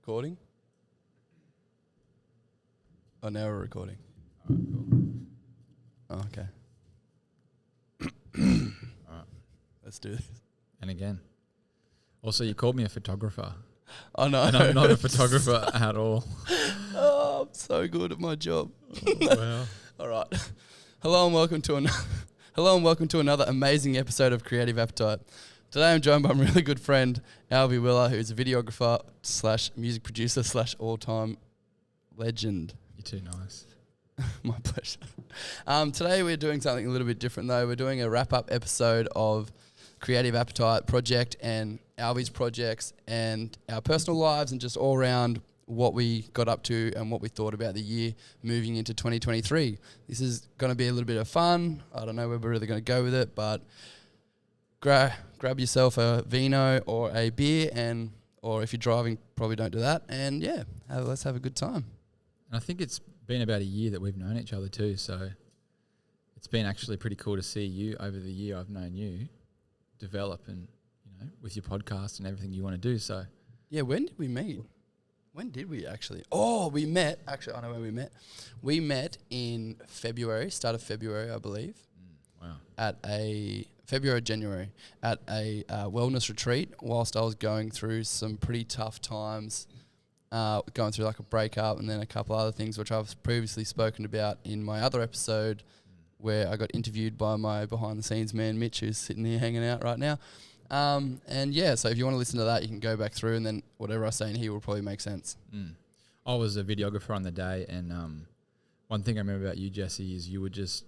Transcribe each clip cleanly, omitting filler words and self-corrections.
Recording? Oh, now we're recording. Oh, okay. Alright. Let's do this. And again. Also, you called me a photographer. Oh, no. And I'm not a photographer at all. Oh, I'm so good at my job. Well, All right. Hello and welcome to another amazing episode of Creative Appetite. Today I'm joined by my really good friend, Alvy Willa, who's a videographer / music producer / all-time legend. you're too nice. My pleasure. Today we're doing something a little bit different though. We're doing a wrap-up episode of Creative Appetite project and Alvy's projects and our personal lives and just all around what we got up to and what we thought about the year moving into 2023. This is going to be a little bit of fun. I don't know where we're really going to go with it, but grab yourself a vino or a beer, or if you're driving, probably don't do that. And yeah, let's have a good time. And I think it's been about a year that we've known each other too, so it's been actually pretty cool to see you over the year I've known you develop and, you know, with your podcast and everything you want to do. So Yeah, when did we meet? When did we actually? Oh, we met. Actually, I know where we met. We met in February, start of February, I believe. Wow. At a January, at a wellness retreat whilst I was going through some pretty tough times, going through like a breakup and then a couple other things which I've previously spoken about in my other episode where I got interviewed by my behind the scenes man, Mitch, who's sitting here hanging out right now. And yeah, so if you want to listen to that, you can go back through and then whatever I say in here will probably make sense. I was a videographer on the day, and one thing I remember about you, Jesse, is you were just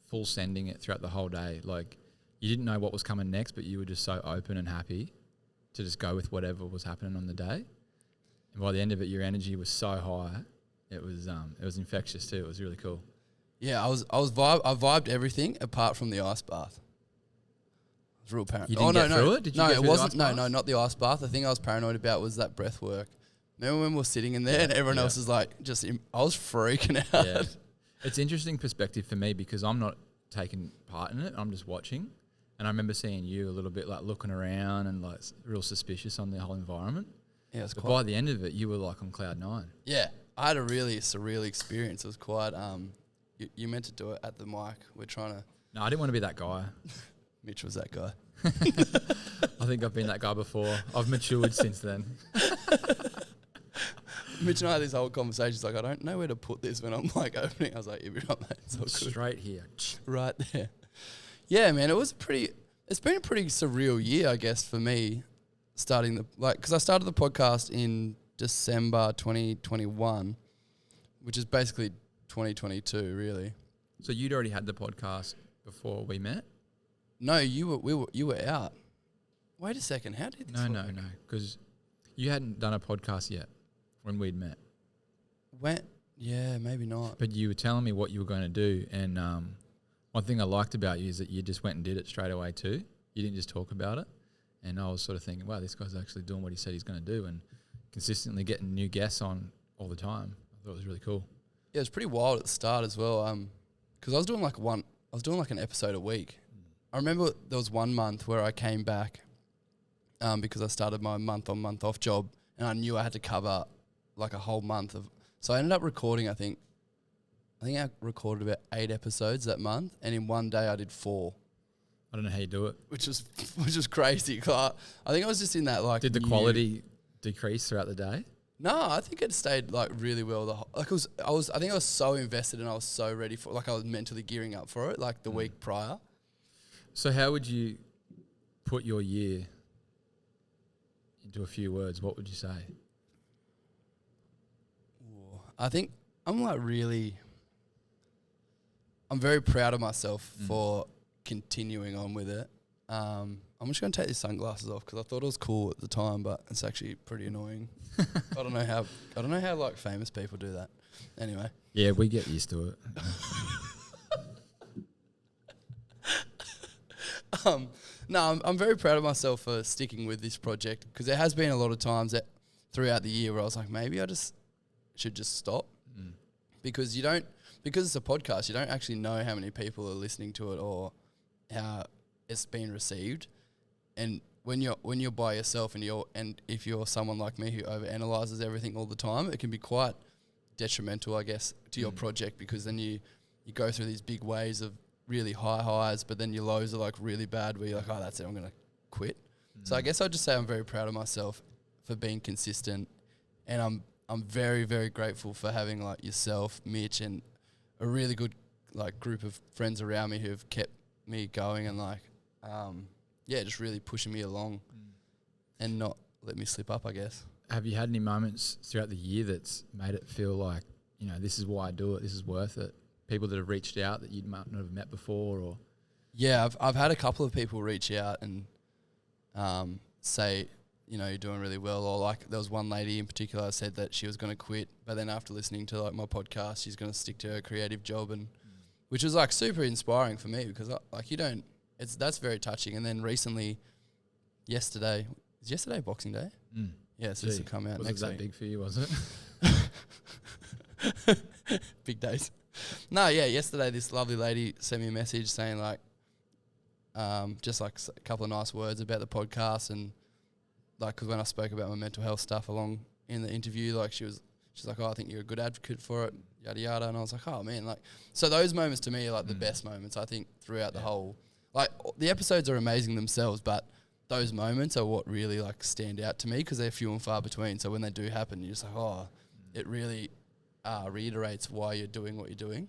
full sending it throughout the whole day. Like, you didn't know what was coming next, but you were just so open and happy to just go with whatever was happening on the day. And by the end of it, your energy was so high. It was infectious too. It was really cool. Yeah, I vibed everything apart from the ice bath. I was real paranoid. You didn't get through it? Did you no, get it through the wasn't. ice No, bath? no, not the ice bath. The thing I was paranoid about was that breath work. Remember when we were sitting in there and everyone else is like, I was freaking out. Yeah. It's interesting perspective for me because I'm not taking part in it. I'm just watching. And I remember seeing you a little bit like looking around and like real suspicious on the whole environment. Yeah, it was But quite. by the end of it, you were like on cloud 9. Yeah, I had a really surreal experience. It was quite. You meant to do it at the mic. We're trying to. No, I didn't want to be that guy. Mitch was that guy. I think I've been that guy before. I've matured since then. Mitch and I had this whole conversation. He's like, I don't know where to put this when I'm like opening. I was like, you'll be right, mate. It's all good. Straight here. Right there. Yeah, man, it's been a pretty surreal year, I guess, for me, because I started the podcast in December 2021, which is basically 2022, really. So you'd already had the podcast before we met? No, you were out. Wait a second, how did this No, because you hadn't done a podcast yet when we'd met. When? Yeah, maybe not. But you were telling me what you were going to do, and one thing I liked about you is that you just went and did it straight away too. You didn't just talk about it. And I was sort of thinking, wow, this guy's actually doing what he said he's going to do and consistently getting new guests on all the time. I thought it was really cool. Yeah, it was pretty wild at the start as well. Because I was doing like an episode a week. I remember there was 1 month where I came back because I started my month on month off job and I knew I had to cover like a whole month of. So I ended up recording. I think I recorded about 8 episodes that month, and in one day I did 4. I don't know how you do it. Which was crazy. I think I was just in that like. Did the quality decrease throughout the day? No, I think it stayed like really well. I think I was so invested and I was so ready for. Like I was mentally gearing up for it, like the week prior. So how would you put your year into a few words? What would you say? I think I'm very proud of myself for continuing on with it. I'm just going to take these sunglasses off because I thought it was cool at the time, but it's actually pretty annoying. I don't know how like famous people do that. Anyway. Yeah, we get used to it. No, I'm very proud of myself for sticking with this project because there has been a lot of times throughout the year where I was like, maybe I should just stop because it's a podcast, you don't actually know how many people are listening to it or how it's been received. And when you're by yourself and if you're someone like me who overanalyzes everything all the time, it can be quite detrimental, I guess, to your project, because then you go through these big waves of really high highs, but then your lows are like really bad where you're like, oh, that's it, I'm gonna quit. So I guess I'd just say I'm very proud of myself for being consistent, and I'm very, very grateful for having like yourself, Mitch, and a really good like group of friends around me who have kept me going and like just really pushing me along and not let me slip up, I guess. Have you had any moments throughout the year that's made it feel like, this is why I do it, this is worth it? People that have reached out that you might not have met before, or? Yeah, I've had a couple of people reach out and say, you're doing really well, or like there was one lady in particular said that she was going to quit, but then after listening to like my podcast, she's going to stick to her creative job, and which was like super inspiring for me, because that's very touching. And then recently, is yesterday Boxing Day? Yeah, so this will come out next week. Was it that big for you, was it? Big days. No, yeah, yesterday this lovely lady sent me a message saying like, just like a couple of nice words about the podcast, and like, because when I spoke about my mental health stuff along in the interview, like she's like, oh, I think you're a good advocate for it, yada yada, and I was like, oh man, like, so those moments to me are like the best moments I think throughout the whole, like the episodes are amazing themselves, but those moments are what really like stand out to me, because they're few and far between. So when they do happen, you're just like, oh, it really reiterates why you're doing what you're doing.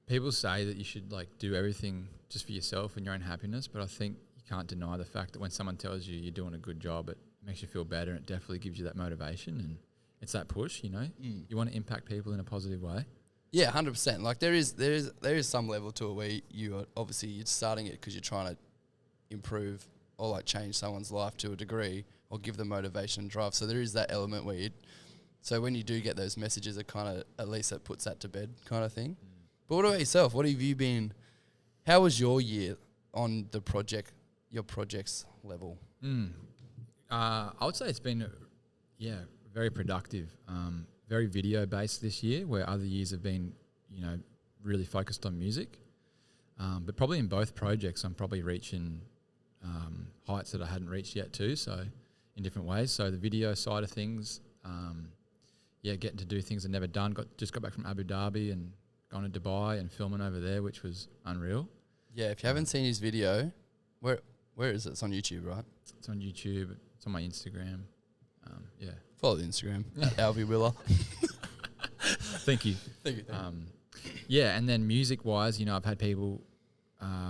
People say that you should like do everything just for yourself and your own happiness, but I think you can't deny the fact that when someone tells you you're doing a good job, it makes you feel better, and it definitely gives you that motivation, and it's that push, You want to impact people in a positive way. Yeah, 100%. Like there is some level to it where you are obviously you're starting it because you're trying to improve or like change someone's life to a degree, or give them motivation and drive. So there is that element where so when you do get those messages, it kind of, at least it puts that to bed kind of thing. But what about yourself? What have you been, how was your year on your project's level? I would say it's been, very productive. Very video based this year, where other years have been, really focused on music. But probably in both projects, I'm probably reaching heights that I hadn't reached yet too. So in different ways. So the video side of things, getting to do things I've never done. Just got back from Abu Dhabi and gone to Dubai and filming over there, which was unreal. Yeah, if you haven't seen his video, where is it? It's on YouTube, right? It's on YouTube. It's on my Instagram. Follow the Instagram, Alvy Willa. Thank you. Thank you. And then music-wise, I've had people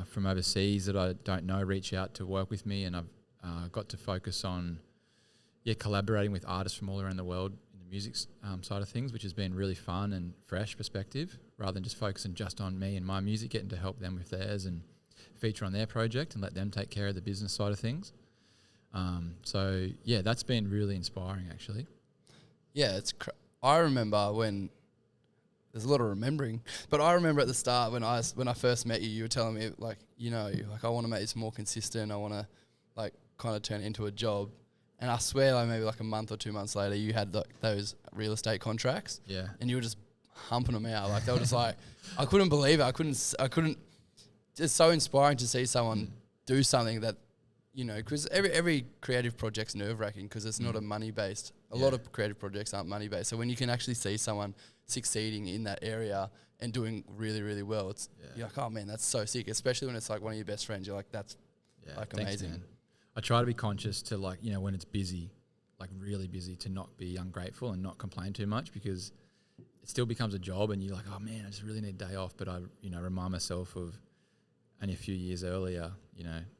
from overseas that I don't know reach out to work with me, and I've got to focus on collaborating with artists from all around the world in the music side of things, which has been really fun and fresh perspective, rather than just focusing just on me and my music, getting to help them with theirs and feature on their project and let them take care of the business side of things. That's been really inspiring, actually. Yeah, I remember when there's a lot of remembering, but I remember at the start when I first met you, you were telling me like, I want to make this more consistent. I want to like kind of turn it into a job. And I swear, like maybe like a month or 2 months later, you had those real estate contracts. Yeah. And you were just humping them out. Like they were just like, I couldn't believe it. I couldn't. It's so inspiring to see someone do something that, because every creative project's nerve-wracking because it's not a money-based. A lot of creative projects aren't money-based. So when you can actually see someone succeeding in that area and doing really, really well, you're like, oh man, that's so sick. Especially when it's like one of your best friends. You're like, that's like amazing. Man. I try to be conscious to like, when it's busy, like really busy, to not be ungrateful and not complain too much, because it still becomes a job and you're like, oh man, I just really need a day off. But I, remind myself of only a few years earlier,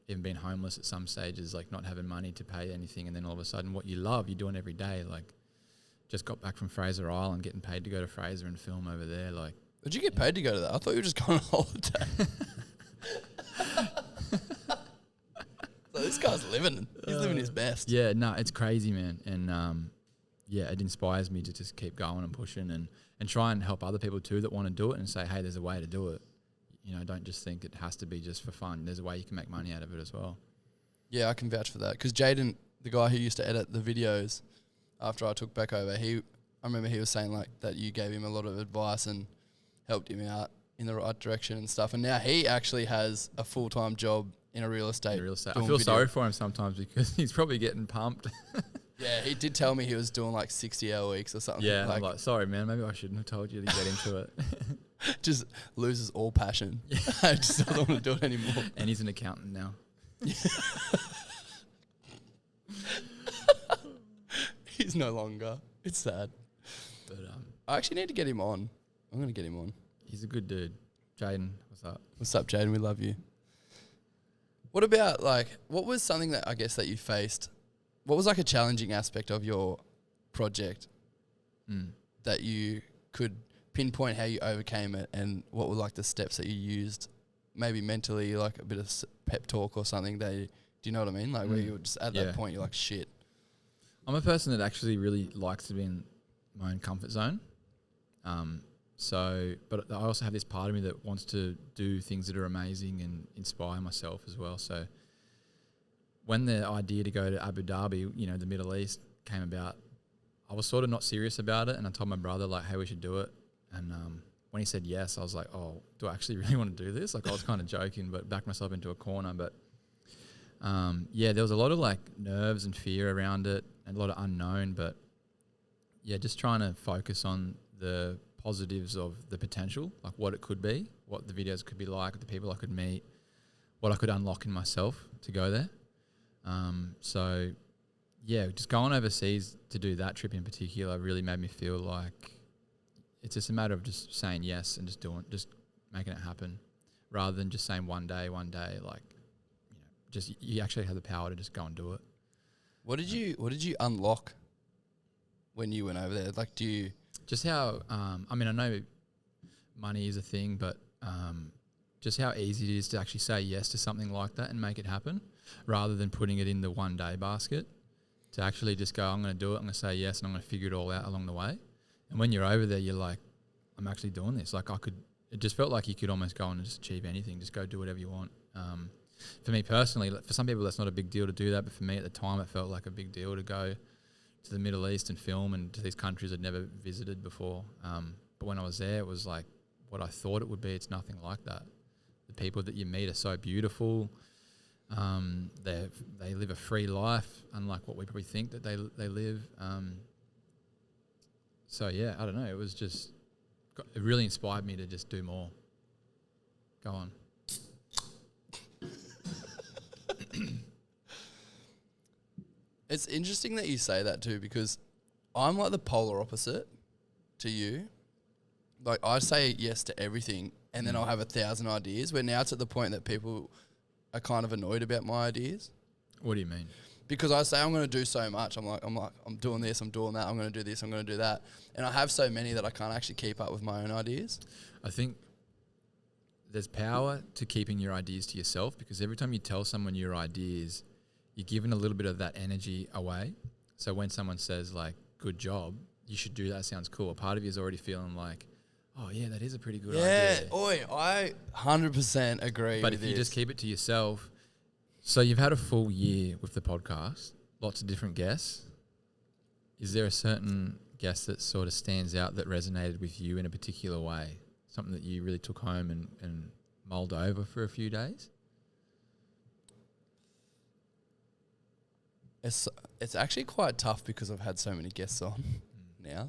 even being homeless at some stages, like not having money to pay anything. And then all of a sudden what you love, you're doing every day. Like just got back from Fraser Island, getting paid to go to Fraser and film over there. Like, did you get paid to go to that? I thought you were just going on holiday. So this guy's living. He's living his best. Yeah, no, it's crazy, man. And it inspires me to just keep going and pushing and try and help other people too that want to do it, and say, hey, there's a way to do it. Don't just think it has to be just for fun. There's a way you can make money out of it as well. Yeah, I can vouch for that. Because Jaden, the guy who used to edit the videos after I took back over, I remember he was saying like that you gave him a lot of advice and helped him out in the right direction and stuff. And now he actually has a full-time job in a real estate. I feel sorry for him sometimes because he's probably getting pumped. Yeah, he did tell me he was doing like 60-hour weeks or something. Yeah, I'm like, sorry, man. Maybe I shouldn't have told you to get into it. Just loses all passion. I just don't want to do it anymore. And he's an accountant now. He's no longer. It's sad. But I actually need to get him on. I'm going to get him on. he's a good dude. Jaden, what's up? What's up, Jaden? We love you. What about, like, what was something that I guess that you faced? What was like a challenging aspect of your project that you could pinpoint how you overcame it, and what were like the steps that you used, maybe mentally, like a bit of pep talk or something that do you know what I mean? Like where you were just at that point, you're like, shit. I'm a person that actually really likes to be in my own comfort zone. But I also have this part of me that wants to do things that are amazing and inspire myself as well. So when the idea to go to Abu Dhabi, you know, the Middle East came about, I was sort of not serious about it, and I told my brother, like, hey, we should do it. And when he said yes, I was like, oh, do I actually really want to do this? Like, I was kind of joking, but backed myself into a corner. But there was a lot of like nerves and fear around it, and a lot of unknown. But yeah, just trying to focus on the positives of the potential, like what it could be, what the videos could be like, the people I could meet, what I could unlock in myself to go there. Just going overseas to do that trip in particular really made me feel like it's just a matter of just saying yes and just making it happen, rather than just saying one day, like, you know, just you actually have the power to just go and do it. What did you unlock when you went over there? Like, do you just how I know money is a thing, but just how easy it is to actually say yes to something like that and make it happen, rather than putting it in the one day basket. To actually just go, I'm going to do it, I'm going to say yes, and I'm going to figure it all out along the way. And when you're over there, you're like, I'm actually doing this. Like it just felt like you could almost go and just achieve anything, just go do whatever you want. For me personally, for some people that's not a big deal to do that, but for me at the time it felt like a big deal to go to the Middle East and film, and to these countries I'd never visited before. But when I was there, it was like what I thought it would be. It's nothing like that. The people that you meet are so beautiful. They live a free life, unlike what we probably think that they live. I don't know. It was just, it really inspired me to just do more. Go on. It's interesting that you say that too, because I'm like the polar opposite to you. Like, I say yes to everything, and then I'll have 1,000 ideas, where now it's at the point that people are kind of annoyed about my ideas. What do you mean? Because I say I'm going to do so much. I'm doing this, I'm doing that, I'm going to do this, I'm going to do that. And I have so many that I can't actually keep up with my own ideas. I think there's power to keeping your ideas to yourself, because every time you tell someone your ideas, you're giving a little bit of that energy away. So when someone says, like, good job, you should do that, sounds cool, a part of you is already feeling like, oh yeah, that is a pretty good idea. Yeah, I 100% agree. But if you just keep it to yourself, so you've had a full year with the podcast, lots of different guests. Is there a certain guest that sort of stands out that resonated with you in a particular way? Something that you really took home and mulled over for a few days? It's actually quite tough because I've had so many guests on now,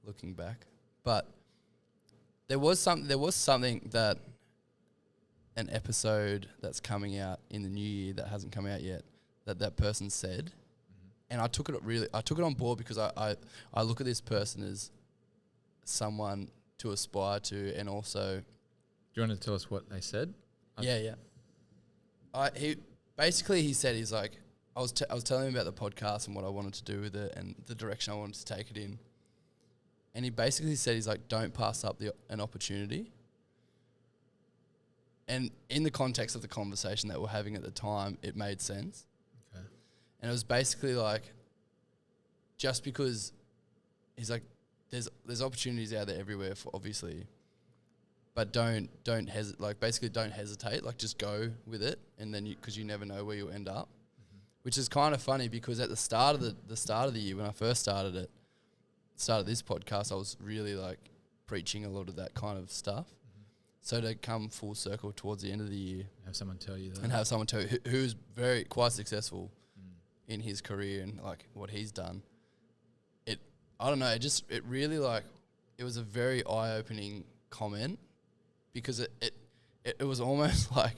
looking back. But there was something that an episode that's coming out in the new year that hasn't come out yet that person said, and I took it on board, because I look at this person as someone to aspire to, and also. Do you want to tell us what they said? Yeah. He said, he's like, I was telling him about the podcast and what I wanted to do with it and the direction I wanted to take it in. And he basically said, he's like, don't pass up an opportunity. And in the context of the conversation that we're having at the time, it made sense. Okay. And it was basically like, just because he's like, there's opportunities out there everywhere, for obviously, but don't hesitate. Like, basically, don't hesitate. Like, just go with it, and then because you never know where you'll end up. Which is kind of funny, because at the start of the year, when I first started this podcast, I was really like preaching a lot of that kind of stuff. So to come full circle towards the end of the year, Have someone tell you that. and have someone tell you who's quite successful in his career and like what he's done. I don't know. It really like it was a very eye opening comment because it was almost like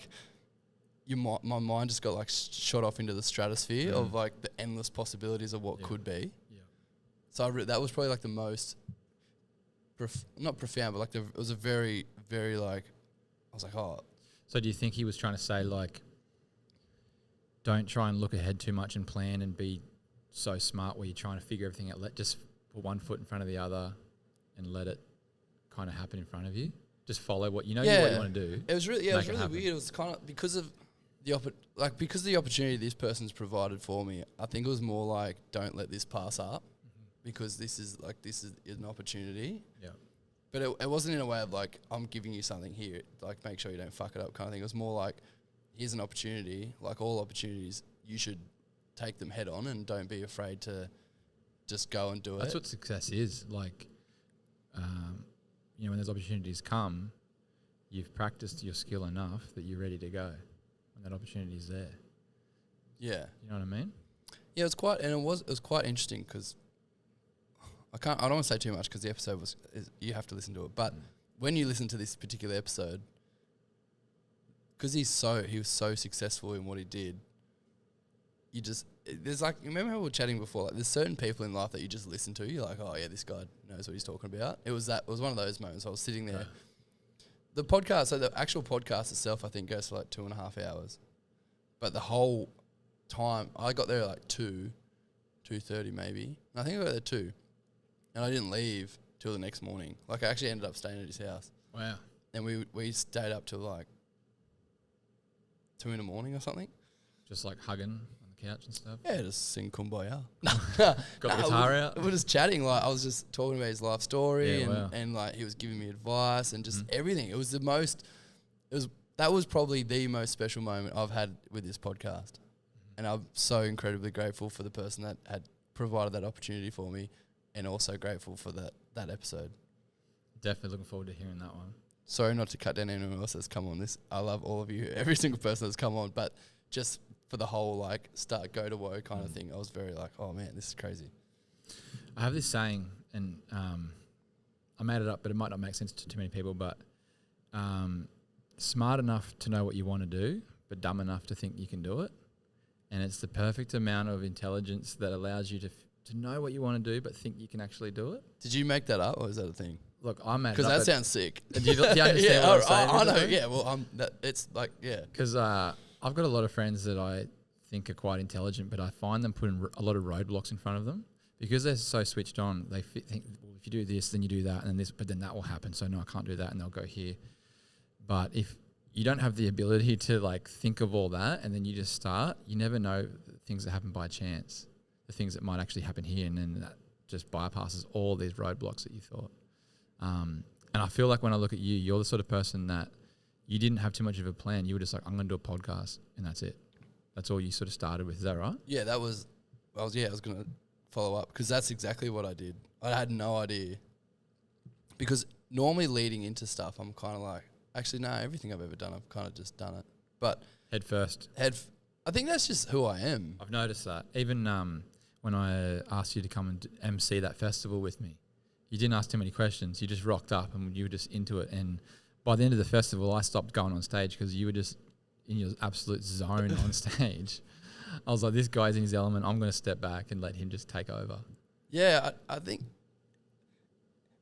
my mind just got like shot off into the stratosphere of like the endless possibilities of what could be. Yeah. So that was probably like the most not profound, but like it was a very, very like, I was like, oh. So do you think he was trying to say like, don't try and look ahead too much and plan and be so smart where you're trying to figure everything out. Just put one foot in front of the other and let it kind of happen in front of you. Just follow what you know what you want to do. It was really weird. It was kind of because of the opportunity this person's provided for me. I think it was more like, don't let this pass up. Because this is an opportunity. Yeah. But it wasn't in a way of like, I'm giving you something here, like make sure you don't fuck it up kind of thing. It was more like, here's an opportunity, like all opportunities, you should take them head on and don't be afraid to just go and do it. That's what success is. Like, when those opportunities come, you've practiced your skill enough that you're ready to go when that opportunity is there. Yeah. You know what I mean? Yeah, it was quite interesting because I don't want to say too much because the episode you have to listen to it. But when you listen to this particular episode, because he was so successful in what he did, there's like, you remember how we were chatting before, like there's certain people in life that you just listen to, you're like, oh yeah, this guy knows what he's talking about. It was one of those moments. I was sitting there. The actual podcast itself, I think, goes for like 2.5 hours. But the whole time, I got there at like 2:30 maybe. I think I got there at 2. And I didn't leave till the next morning. Like, I actually ended up staying at his house. Wow. And we stayed up till like 2 in the morning or something. Just like hugging on the couch and stuff? Yeah, just sing Kumbaya. Got the guitar out? We were just chatting. Like, I was just talking about his life story and like he was giving me advice and just everything. It was that was probably the most special moment I've had with this podcast. And I'm so incredibly grateful for the person that had provided that opportunity for me. And also grateful for that episode. Definitely looking forward to hearing that one. Sorry not to cut down anyone else that's come on this. I love all of you, every single person that's come on. But just for the whole like go to woe kind of thing, I was very like, oh man, this is crazy. I have this saying, and I made it up, but it might not make sense to too many people. But smart enough to know what you want to do, but dumb enough to think you can do it. And it's the perfect amount of intelligence that allows you to know what you want to do, but think you can actually do it. Did you make that up, or is that a thing? Look, I made it up. Because that sounds sick. Do you understand what I'm saying? I know, yeah. Well, it's like, yeah. Because I've got a lot of friends that I think are quite intelligent, but I find them putting a lot of roadblocks in front of them because they're so switched on. They think, well, if you do this, then you do that, and then this, but then that will happen. So no, I can't do that, and they'll go here. But if you don't have the ability to like think of all that, and then you just start, you never know things that happen by chance. The things that might actually happen here, and then that just bypasses all these roadblocks that you thought. And I feel like when I look at you, you're the sort of person that you didn't have too much of a plan. You were just like, I'm going to do a podcast, and that's it. That's all you sort of started with. Is that right? Yeah, I was going to follow up because that's exactly what I did. I had no idea. Because normally leading into stuff, I'm kind of like, actually, no, everything I've ever done, I've kind of just done it. But head first. I think that's just who I am. I've noticed that. Even when I asked you to come and MC that festival with me, you didn't ask too many questions. You just rocked up and you were just into it. And by the end of the festival, I stopped going on stage because you were just in your absolute zone on stage. I was like, this guy's in his element. I'm going to step back and let him just take over. Yeah, I think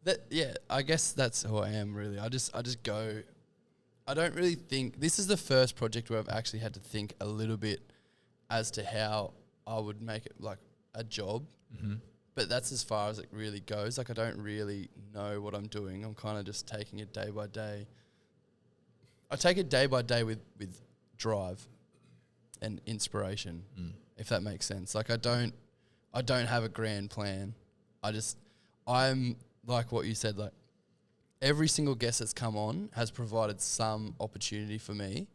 that, yeah, I guess that's who I am really. I just go. I don't really think, this is the first project where I've actually had to think a little bit as to how I would make it like a job. Mm-hmm. But that's as far as it really goes. Like, I don't really know what I'm doing. I'm kind of just taking it day by day. I take it day by day with drive and inspiration, if that makes sense. Like, I don't have a grand plan. I'm like what you said, like, every single guest that's come on has provided some opportunity for me,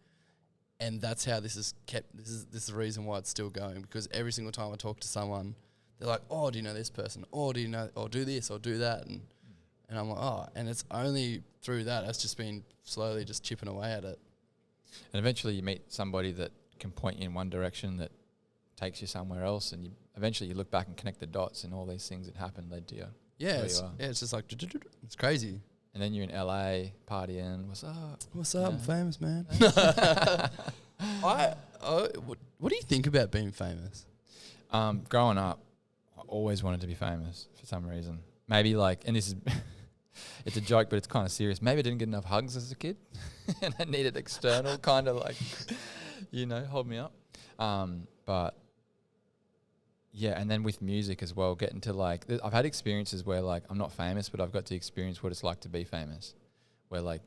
and that's how this is kept. This is the reason why it's still going, because every single time I talk to someone, they're like, "Oh, do you know this person? Or do you know? Or do this? Or do that?" And I'm like, oh, and it's only through that it's just been slowly just chipping away at it. And eventually you meet somebody that can point you in one direction that takes you somewhere else, and you eventually you look back and connect the dots, and all these things that happened led to you. Yeah, it's just like, it's crazy. And then you're in LA partying. What's up? What's up? I'm famous, man. What do you think about being famous? Growing up, I always wanted to be famous for some reason. Maybe like, and this is, it's a joke, but it's kind of serious. Maybe I didn't get enough hugs as a kid, and I needed external kind of like, hold me up. But yeah, and then with music as well, getting to like, I've had experiences where like I'm not famous, but I've got to experience what it's like to be famous, where like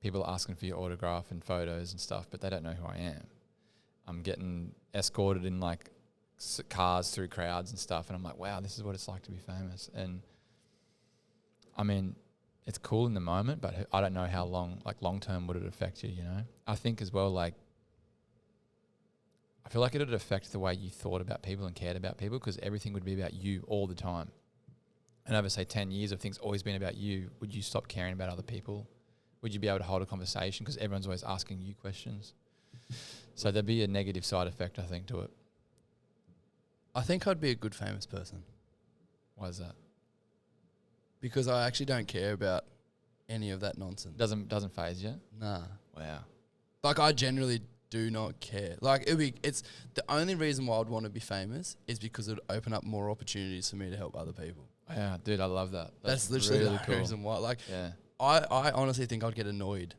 people are asking for your autograph and photos and stuff, but they don't know who I am. I'm getting escorted in like cars through crowds and stuff, and I'm like, wow, this is what it's like to be famous. And I mean, it's cool in the moment, but I don't know how long term would it affect you, I think as well, like, I feel like it would affect the way you thought about people and cared about people, because everything would be about you all the time. And over, say, 10 years of things always been about you, would you stop caring about other people? Would you be able to hold a conversation? Because everyone's always asking you questions. So there'd be a negative side effect, I think, to it. I think I'd be a good famous person. Why is that? Because I actually don't care about any of that nonsense. Doesn't faze you? Nah. Wow. Like, I generally do not care. Like, it's the only reason why I'd want to be famous is because it would open up more opportunities for me to help other people. Yeah, dude, I love that. That's literally really the cool. reason why. Like, yeah. I honestly think I'd get annoyed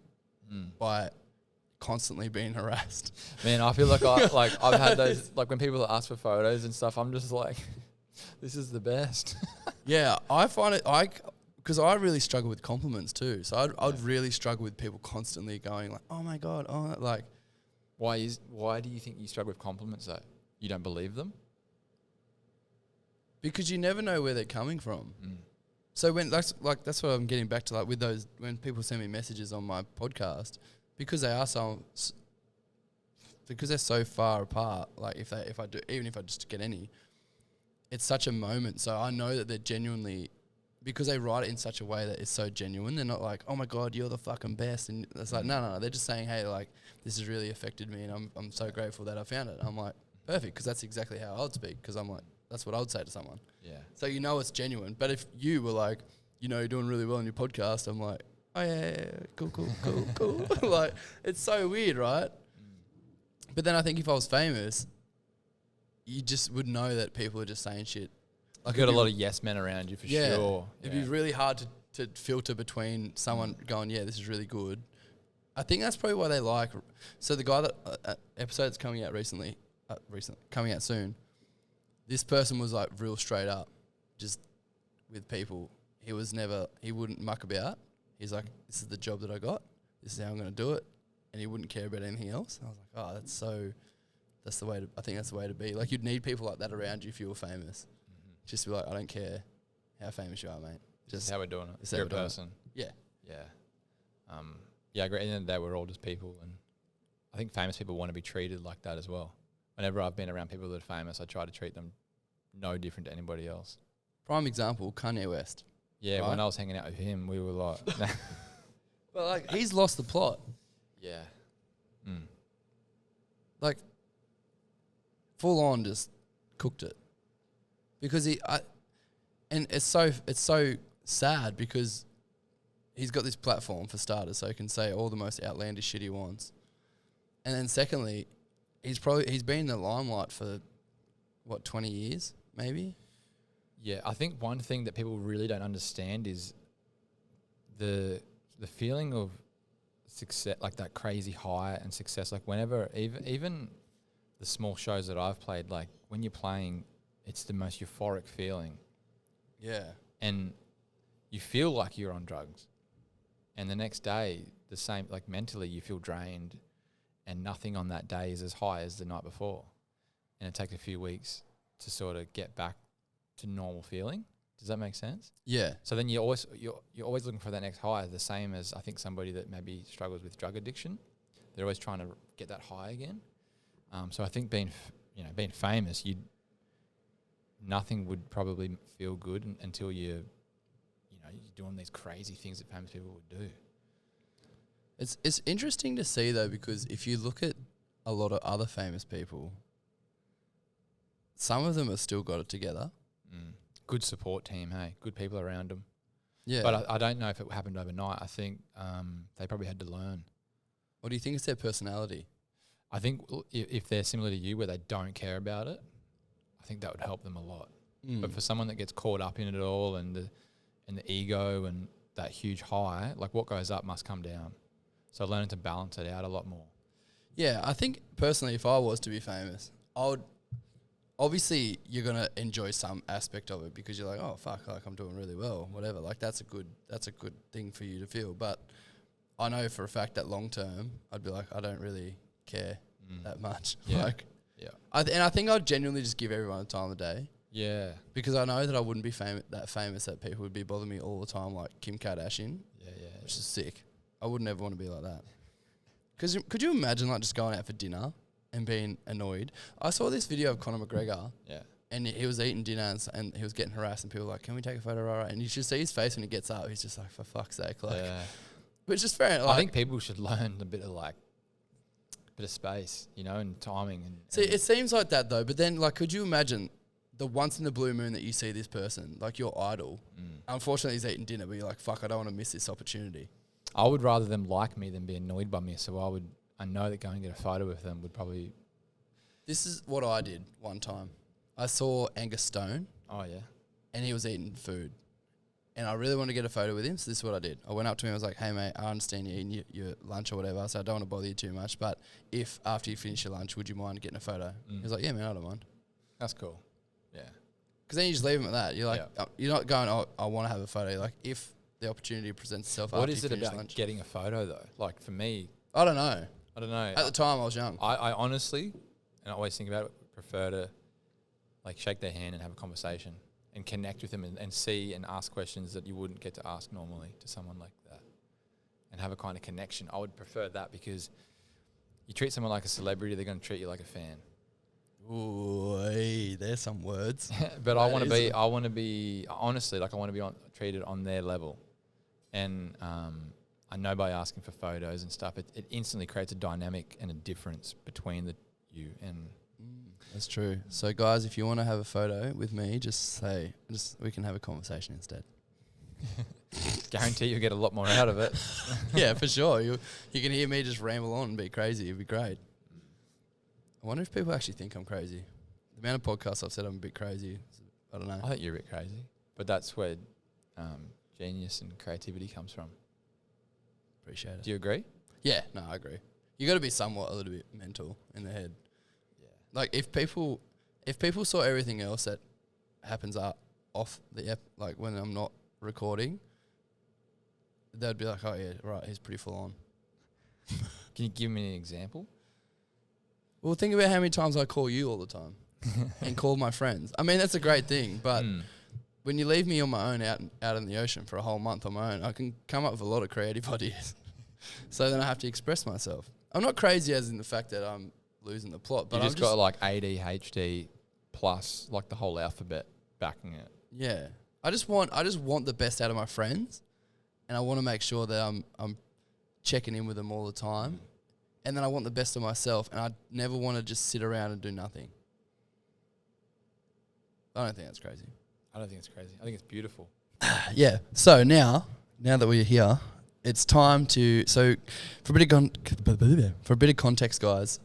by constantly being harassed. Man, I feel like I've had those, like when people ask for photos and stuff, I'm just like, this is the best. Yeah, I find it, because I really struggle with compliments too. So I'd really struggle with people constantly going like, oh my God, oh, like. Why do you think you struggle with compliments though? You don't believe them? Because you never know where they're coming from. So when that's what I'm getting back to, like with those, when people send me messages on my podcast, because they are because they're so far apart, like if I just get any, it's such a moment. So I know that they're genuinely, because they write it in such a way that it's so genuine. They're not like, oh my God, you're the fucking best. And it's like, no. They're just saying, hey, like, this has really affected me, and I'm so grateful that I found it. I'm like, perfect, because that's exactly how I would speak, because I'm like, that's what I would say to someone. Yeah. So it's genuine. But if you were like, you're doing really well on your podcast, I'm like, oh yeah, cool. Like, it's so weird, right? But then I think if I was famous, you just would know that people are just saying shit. Like, you've got a lot of yes men around you for sure. It'd be really hard to filter between someone going, yeah, this is really good. I think that's probably why they like. So the guy that episode that's coming out coming out soon, this person was like real straight up, just with people. He wouldn't muck about. He's like, this is the job that I got. This is how I'm going to do it. And he wouldn't care about anything else. And I was like, oh, I think that's the way to be. Like, you'd need people like that around you if you were famous. Just be like, I don't care how famous you are, mate. Just how we're doing it. You're a person. Yeah. Yeah. Yeah, I agree. At the end of the day, we're all just people. And I think famous people want to be treated like that as well. Whenever I've been around people that are famous, I try to treat them no different to anybody else. Prime example, Kanye West. Yeah, right? When I was hanging out with him, we were like... But, like, he's lost the plot. Yeah. Like, full on just cooked it. Because and it's so sad, because he's got this platform for starters, so he can say all the most outlandish shit he wants. And then secondly, he's been in the limelight for 20 years, maybe? Yeah, I think one thing that people really don't understand is the feeling of success, like that crazy high and success. Like whenever, even the small shows that I've played, like when you're playing, it's the most euphoric feeling. Yeah. And you feel like you're on drugs. And the next day, the same, like mentally you feel drained, and nothing on that day is as high as the night before. And it takes a few weeks to sort of get back to normal feeling. Does that make sense? Yeah. So then you're always looking for that next high, the same as I think somebody that maybe struggles with drug addiction. They're always trying to get that high again. So I think being famous, nothing would probably feel good until you you're doing these crazy things that famous people would do. It's interesting to see though, because if you look at a lot of other famous people, some of them have still got it together. Good support team, hey, good people around them. Yeah. But I don't know if it happened overnight. I think they probably had to learn. What do you think is their personality? I think if they're similar to you, where they don't care about it, I think that would help them a lot. But for someone that gets caught up in it all and the ego and that huge high, like what goes up must come down. So learning to balance it out a lot more. Yeah, I think personally, if I was to be famous, I would. Obviously, you're gonna enjoy some aspect of it because you're like, oh fuck, like I'm doing really well, whatever. Like that's a good thing for you to feel. But I know for a fact that long term, I'd be like, I don't really care that much. Yeah. Like, yeah. I think I'd genuinely just give everyone the time of day. Yeah. Because I know that I wouldn't be that famous that people would be bothering me all the time, like Kim Kardashian. Yeah. Which is sick. I wouldn't ever want to be like that. Because could you imagine like just going out for dinner and being annoyed? I saw this video of Conor McGregor. Yeah. And he was eating dinner and he was getting harassed and people were like, can we take a photo? Right. And you should see his face when he gets up. He's just like, for fuck's sake. Like, which is fair. Like, I think people should learn a bit of space, and timing. See, it seems like that though. But then like, could you imagine the once in the blue moon that you see this person, like your idol, unfortunately he's eating dinner, but you're like, fuck, I don't want to miss this opportunity. I would rather them like me than be annoyed by me. So I know that going to get a photo with them would probably... This is what I did one time. I saw Angus Stone. Oh, yeah. And he was eating food. And I really wanted to get a photo with him, so this is what I did. I went up to him, I was like, hey, mate, I understand you're eating your lunch or whatever, so I don't want to bother you too much, but if after you finish your lunch, would you mind getting a photo? He was like, yeah, man, I don't mind. That's cool. Yeah. Because then you just leave him at that. You're like, you're not going, oh, I want to have a photo. Like, if the opportunity presents itself what after is you it finish about lunch. Getting a photo, though? Like, for me... I don't know. At the time, I was young. I honestly, and I always think about it, prefer to, like, shake their hand and have a conversation and connect with them and see and ask questions that you wouldn't get to ask normally to someone like that and have a kind of connection. I would prefer that because you treat someone like a celebrity, they're going to treat you like a fan. Ooh, hey, there's some words. But I want to be honestly, like I want to be treated on their level. And I know by asking for photos and stuff, it instantly creates a dynamic and a difference between you and... That's true. So, guys, if you want to have a photo with me, just we can have a conversation instead. Guarantee you'll get a lot more out of it. Yeah, for sure. You can hear me just ramble on and be crazy. It'd be great. I wonder if people actually think I'm crazy. The amount of podcasts I've said I'm a bit crazy, I don't know. I think you're a bit crazy, but that's where genius and creativity comes from. Appreciate it. Do you agree? Yeah, no, I agree. You got to be somewhat a little bit mental in the head. Yeah. Like if people saw everything else that happens off the like when I'm not recording, they'd be like, oh yeah, right, he's pretty full on. Can you give me an example? Well, think about how many times I call you all the time and call my friends. I mean, that's a great thing, but when you leave me on my own out in the ocean for a whole month on my own, I can come up with a lot of creative ideas. So then I have to express myself. I'm not crazy as in the fact that I'm losing the plot, but you just got like ADHD plus like the whole alphabet backing it. Yeah. I just want the best out of my friends, and I want to make sure that I'm checking in with them all the time. And then I want the best of myself, and I never want to just sit around and do nothing. I don't think that's crazy. I don't think it's crazy. I think it's beautiful. Yeah. So now that we're here, it's time to... So for a bit of context, guys,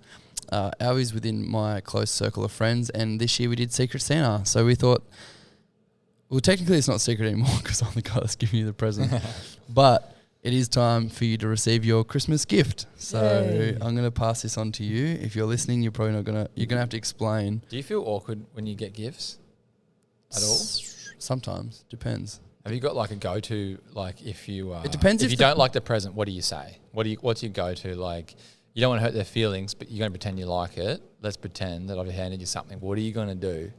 Alvy's within my close circle of friends, and this year we did Secret Santa. So we thought... Well, technically it's not secret anymore because I'm the guy that's giving you the present. But... it is time for you to receive your Christmas gift. So Yay. I'm going to pass this on to you. If you're listening, you're probably not going to... You're going to have to explain. Do you feel awkward when you get gifts at all? Sometimes. Depends. Have you got like a go-to, like if you... it depends if you don't like the present, what do you say? What's your go-to? Like, you don't want to hurt their feelings, but you're going to pretend you like it. Let's pretend that I've handed you something. What are you going to do?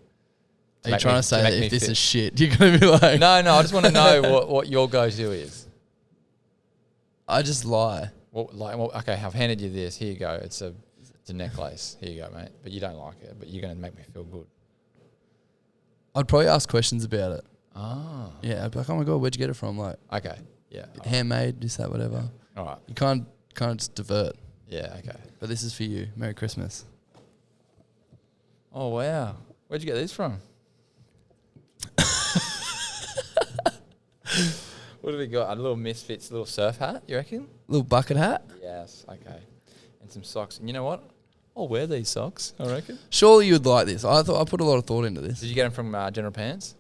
Are you trying to say that if this is shit, you're going to be like... No, I just want to know what your go-to is. I just lie. Okay, I've handed you this. Here you go. It's a necklace. Here you go, mate. But you don't like it. But you're going to make me feel good. I'd probably ask questions about it. Ah. Yeah, I'd be like, oh my God, where'd you get it from? Like, Okay. Yeah. handmade, this, that, whatever. All right. You can't just divert. Yeah. Okay. But this is for you. Merry Christmas. Oh wow. Where'd you get these from? What have we got? A little Misfits, little surf hat, you reckon? Little bucket hat. Yes, okay. And some socks. And you know what? I'll wear these socks, I reckon. Surely you'd like this. I put a lot of thought into this. Did you get them from General Pants?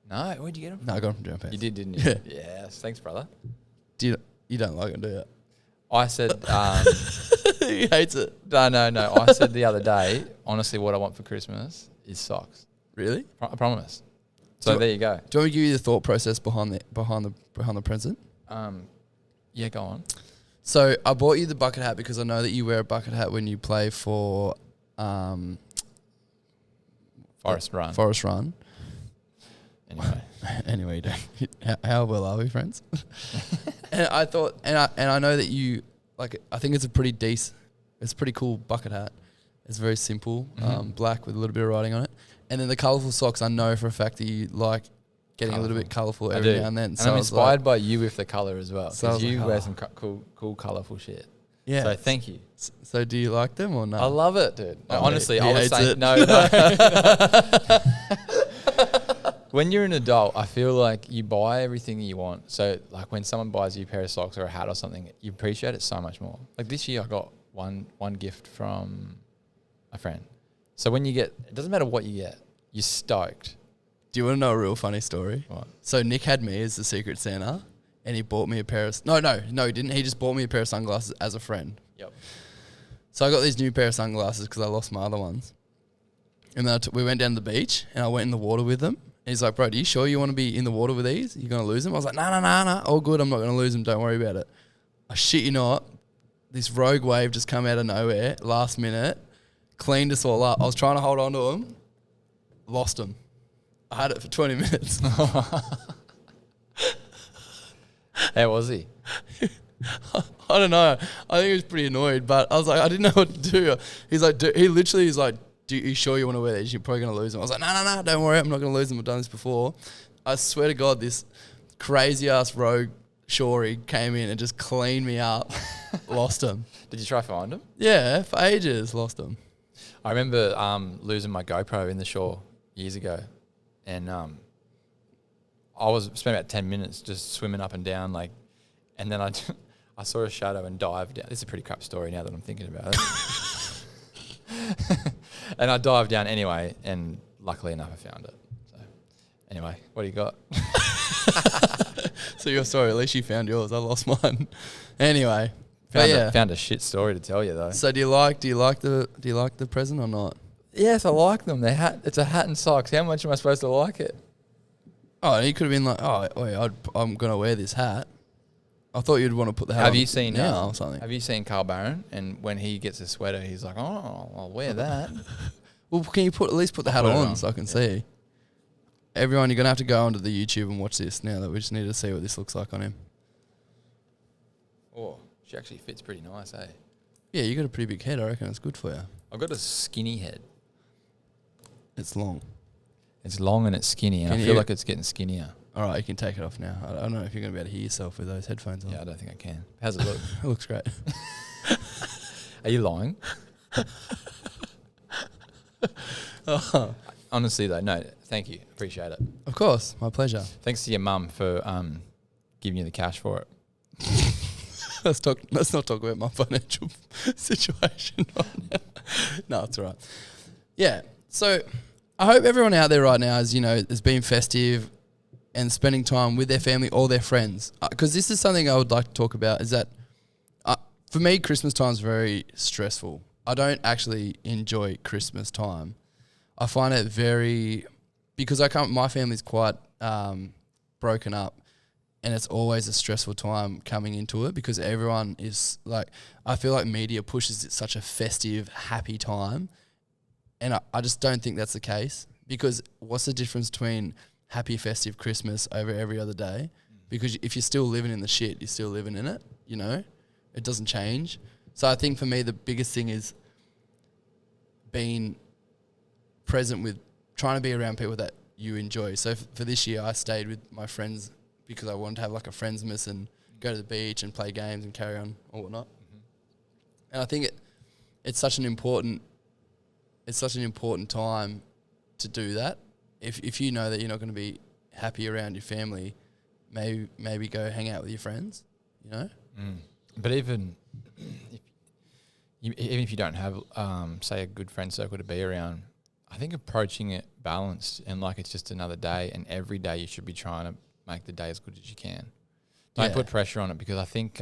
No, where'd you get them from? No, I got them from General Pants. You did, didn't you? Yeah. Yes, thanks, brother. You don't like them, do you? I said, He hates it. no. I said the other day, honestly, what I want for Christmas is socks. Really? I promise. So there you go. Do you want me to give you the thought process behind the present? Yeah, go on. So I bought you the bucket hat because I know that you wear a bucket hat when you play for Forest Run. Forest Run. Anyway. Anyway, you don't. How well are we friends? And I thought, and I know that you like. I think it's a pretty decent. It's a pretty cool bucket hat. It's very simple, black with a little bit of writing on it. And then the colourful socks, I know for a fact that you like getting a little bit colourful every now and then. And so I'm inspired by you with the colour as well. So Because you like, wear some cool, colourful shit. Yeah. So thank you. So do you like them or no? I love it, dude. No, Oh, honestly, he I was hates saying it. no. When you're an adult, I feel like you buy everything you want. So like when someone buys you a pair of socks or a hat or something, you appreciate it so much more. Like this year I got one gift from a friend. So when you get, it doesn't matter what you get, you're stoked. Do you want to know a real funny story? What? So Nick had me as the Secret Santa, and he bought me a pair of... No, he didn't. He just bought me a pair of sunglasses as a friend. Yep. So I got these new pair of sunglasses because I lost my other ones. And then we went down to the beach, and I went in the water with them. And he's like, bro, do you sure you want to be in the water with these? You're going to lose them? I was like, nah. All good. I'm not going to lose them. Don't worry about it. I shit you not. This rogue wave just come out of nowhere, last minute, cleaned us all up. I was trying to hold on to them. Lost them. I had it for 20 minutes. How was he? I don't know. I think he was pretty annoyed, but I was like, I didn't know what to do. He's like, he literally is like, are you sure you want to wear these? You're probably going to lose them. I was like, no, don't worry. I'm not going to lose them. I've done this before. I swear to God, this crazy ass rogue Shory came in and just cleaned me up. Lost them. Did you try to find him? Yeah, for ages. Lost them. I remember losing my GoPro in the shore years ago. And I spent about 10 minutes just swimming up and down, like, and then I saw a shadow and dived down. This is a pretty crap story now that I'm thinking about it. And I dived down anyway, and luckily enough, I found it. So, anyway, what do you got? So your story, at least you found yours. I lost mine. Anyway, Found a shit story to tell you though. So do you like the present or not? Yes, I like them. It's a hat and socks. How much am I supposed to like it? Oh, he could have been like, oh, wait, I'm gonna wear this hat. I thought you'd want to put the hat on. Have you seen now or something? Have you seen Carl Barron? And when he gets a sweater, he's like, oh, I'll wear that. Well, can you at least put the hat on so I can see? Everyone, you're gonna have to go onto the YouTube and watch this now. That we just need to see what this looks like on him. Oh, she actually fits pretty nice, eh? Yeah, you got a pretty big head. I reckon it's good for you. I've got a skinny head. It's long. It's long and it's skinny, and I feel like it's getting skinnier. All right, you can take it off now. I don't know if you're going to be able to hear yourself with those headphones on. Yeah, I don't think I can. How's it look? It looks great. Are you lying? Honestly, though, no, thank you. Appreciate it. Of course, my pleasure. Thanks to your mum for giving you the cash for it. Let's not talk about my financial situation right now. No, it's all right. Yeah, so I hope everyone out there right now is being festive and spending time with their family or their friends. Because this is something I would like to talk about, is that for me, Christmas time is very stressful. I don't actually enjoy Christmas time. I find it because my family's quite broken up, and it's always a stressful time coming into it because everyone is like, I feel like media pushes it such a festive, happy time. And I just don't think that's the case, because what's the difference between happy, festive Christmas over every other day? Because if you're still living in the shit, you're still living in it, It doesn't change. So I think for me, the biggest thing is being present with, trying to be around people that you enjoy. So for this year, I stayed with my friends because I wanted to have like a friendsmas and go to the beach and play games and carry on or whatnot. And I think it's such an important time to do that. If you know that you're not going to be happy around your family, maybe go hang out with your friends, you know? But even if you don't have, say, a good friend circle to be around, I think approaching it balanced and like it's just another day, and every day you should be trying to make the day as good as you can. Don't put pressure on it, because I think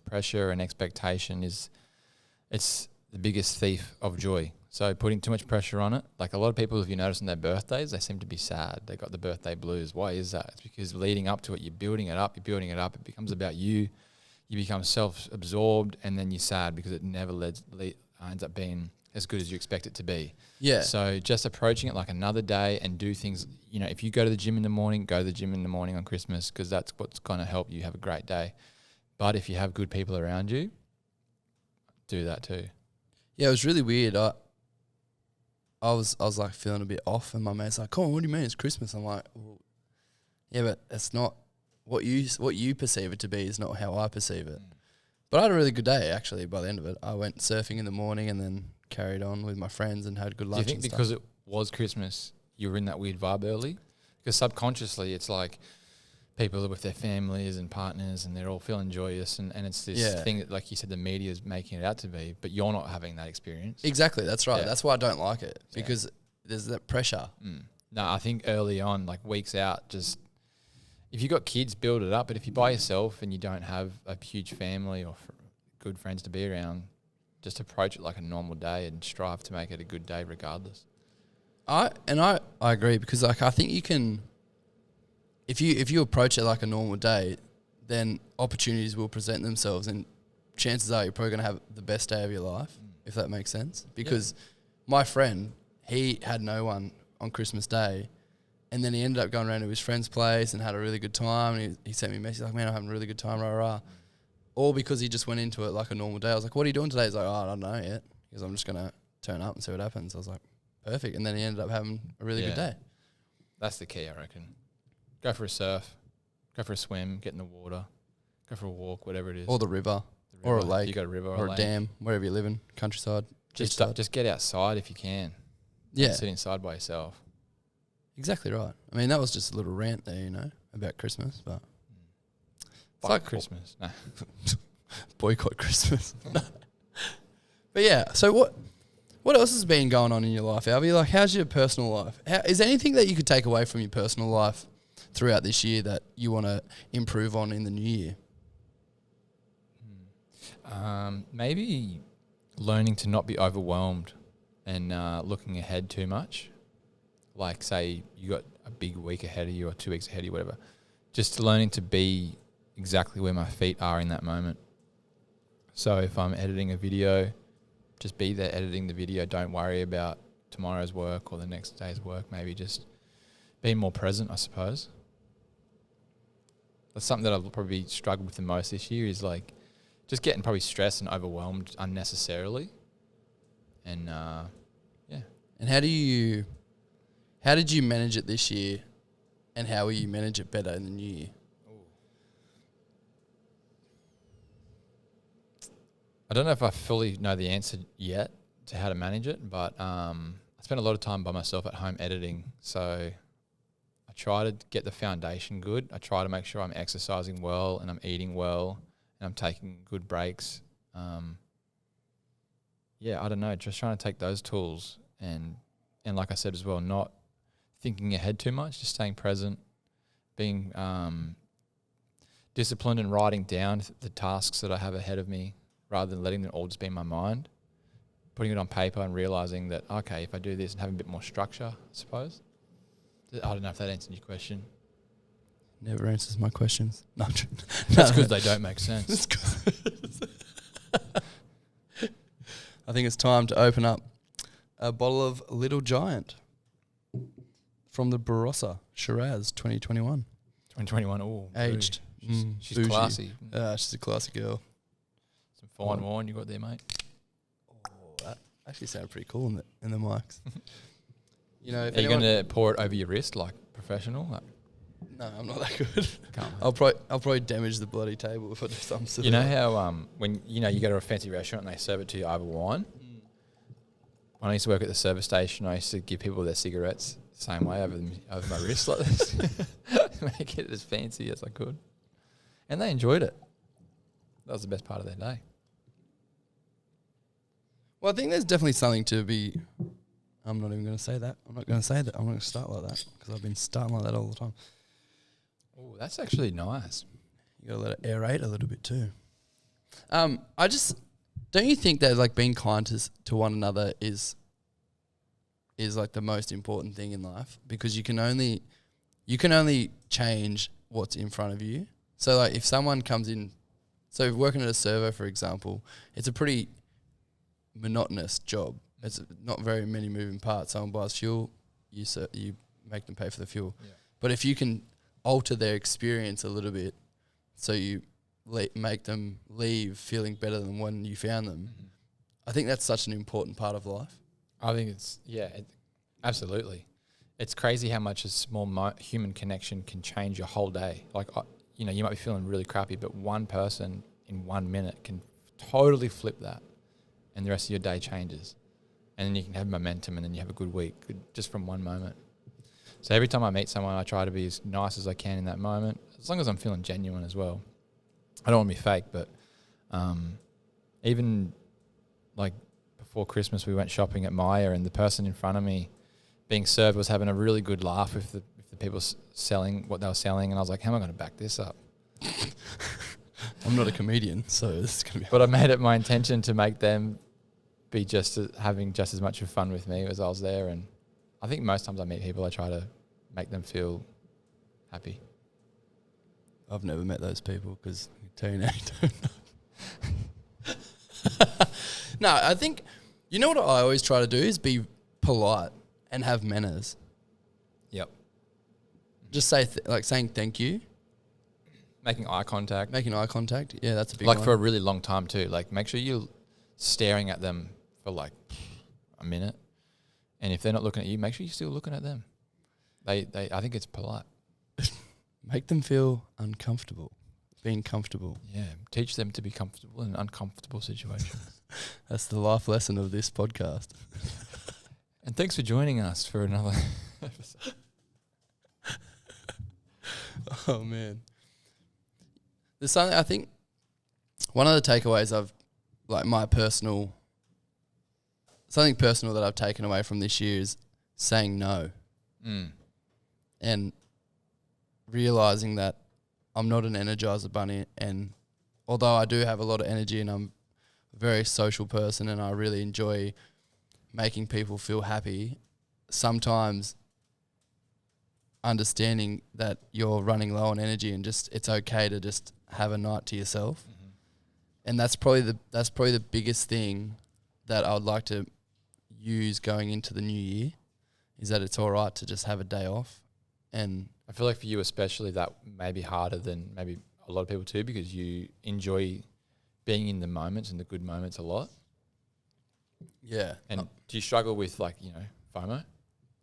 pressure and expectation it's the biggest thief of joy. So putting too much pressure on it, like a lot of people, if you notice on their birthdays, they seem to be sad. They got the birthday blues. Why is that? It's because leading up to it, you're building it up. It becomes about you. You become self-absorbed, and then you're sad because it never ends up being as good as you expect it to be. Yeah. So just approaching it like another day and do things, if you go to the gym in the morning, go to the gym in the morning on Christmas, because that's what's going to help you have a great day. But if you have good people around you, do that too. Yeah, it was really weird. I was like feeling a bit off, and my mate's like, "Come on, what do you mean it's Christmas?" I'm like, well, "Yeah, but it's not what you perceive it to be is not how I perceive it." But I had a really good day actually. By the end of it, I went surfing in the morning and then carried on with my friends and had good lunch. Do you think because it was Christmas, you were in that weird vibe early? Because subconsciously, it's like people are with their families and partners, and they're all feeling joyous, and it's this thing that, like you said, the media is making it out to be, but you're not having that experience. Exactly, that's right. Yeah. That's why I don't like it, because there's that pressure. No, I think early on, like weeks out, just if you got kids, build it up. But if you're by yourself and you don't have a huge family or good friends to be around, just approach it like a normal day and strive to make it a good day regardless. I agree, because like I think you can, if you approach it like a normal day, then opportunities will present themselves, and chances are you're probably going to have the best day of your life, if that makes sense. Because my friend, he had no one on Christmas Day, and then he ended up going around to his friend's place and had a really good time, and he sent me a message like, "Man, I'm having a really good time, rah, rah." All because he just went into it like a normal day. I was like, "What are you doing today?" He's like, "Oh, I don't know yet, because I'm just going to turn up and see what happens." I was like, perfect. And then he ended up having a really good day. That's the key, I reckon. Go for a surf, go for a swim, get in the water, go for a walk, whatever it is. Or the river, or a lake, you got a river or a dam, wherever you live in, countryside. Just get outside if you can. Yeah. Don't sit inside by yourself. Exactly right. I mean, that was just a little rant there, about Christmas, but it's like Christmas. No. Boycott Christmas. But yeah, so what else has been going on in your life, Alvy? Like, how's your personal life? Is there anything that you could take away from your personal life throughout this year that you want to improve on in the new year? Maybe learning to not be overwhelmed and looking ahead too much. Like, say you got a big week ahead of you or 2 weeks ahead of you, whatever. Just learning to be exactly where my feet are in that moment. So if I'm editing a video, just be there editing the video. Don't worry about tomorrow's work or the next day's work. Maybe just being more present, I suppose. That's something that I've probably struggled with the most this year, is like just getting probably stressed and overwhelmed unnecessarily. And And how did you manage it this year, and how will you manage it better in the new year? I don't know if I fully know the answer yet to how to manage it, but I spend a lot of time by myself at home editing. So I try to get the foundation good. I try to make sure I'm exercising well and I'm eating well and I'm taking good breaks. I don't know, just trying to take those tools and like I said as well, not thinking ahead too much, just staying present, being disciplined and writing down the tasks that I have ahead of me, rather than letting them all just be in my mind, putting it on paper and realising that, okay, if I do this and have a bit more structure, I suppose. I don't know if that answered your question. Never answers my questions. No, that's because they don't make sense. I think it's time to open up a bottle of Little Giant from the Barossa Shiraz 2021. 2021, oh. Aged. She's classy. She's a classy girl. Fine wine you got there, mate. Oh, that actually sounded pretty cool in the mics. You know, if Are you anyone, going to pour it over your wrist like professional? Like, no, I'm not that good. can't. I'll probably damage the bloody table if I do some sort You of. know how when you go to a fancy restaurant and they serve it to you over wine? When I used to work at the service station, I used to give people their cigarettes the same way over my wrist like this. Make it as fancy as I could. And they enjoyed it. That was the best part of their day. Well, I think there's definitely something to be. I'm not even going to say that. I'm not going to say that. I'm not going to start like that because I've been starting like that all the time. Oh, that's actually nice. You got to let it aerate a little bit too. I just don't you think that like being kind to one another is like the most important thing in life, because you can only change what's in front of you. So like if someone comes in, so working at a servo, for example, it's a pretty monotonous job. It's not very many moving parts. Someone buys fuel, you make them pay for the fuel. Yeah. But if you can alter their experience a little bit, so you make them leave feeling better than when you found them, I think that's such an important part of life. I think it's, absolutely. It's crazy how much a small human connection can change your whole day. Like, you might be feeling really crappy, but one person in 1 minute can totally flip that, and the rest of your day changes. And then you can have momentum, and then you have a good week just from one moment. So every time I meet someone, I try to be as nice as I can in that moment, as long as I'm feeling genuine as well. I don't want to be fake, but even like before Christmas, we went shopping at Maya, and the person in front of me being served was having a really good laugh with the people selling what they were selling, and I was like, how am I going to back this up? I'm not a comedian, so this is going to be... But I made it my intention to make them be having just as much of fun with me as I was there, and I think most times I meet people, I try to make them feel happy. I've never met those people because I tell you now, you don't know. No, I think, you know what I always try to do is be polite and have manners. Yep. Just say, saying thank you. Making eye contact. Yeah, that's a big one. one. For a really long time too. Like, make sure you're staring at them for like a minute. And if they're not looking at you, make sure you're still looking at them. I think it's polite. Make them feel uncomfortable. Being comfortable. Yeah. Teach them to be comfortable in uncomfortable situations. That's the life lesson of this podcast. And thanks for joining us for another episode. Oh, man. There's something, I think, one of the takeaways of like something personal that I've taken away from this year is saying no. And realizing that I'm not an Energizer bunny, and although I do have a lot of energy and I'm a very social person and I really enjoy making people feel happy, sometimes understanding that you're running low on energy and just it's okay to just have a night to yourself. And that's probably the biggest thing that I would like to use going into the new year, is that it's all right to just have a day off. And I feel like for you especially, that may be harder than maybe a lot of people too, because you enjoy being in the moments and the good moments a lot. Yeah. And do you struggle with FOMO?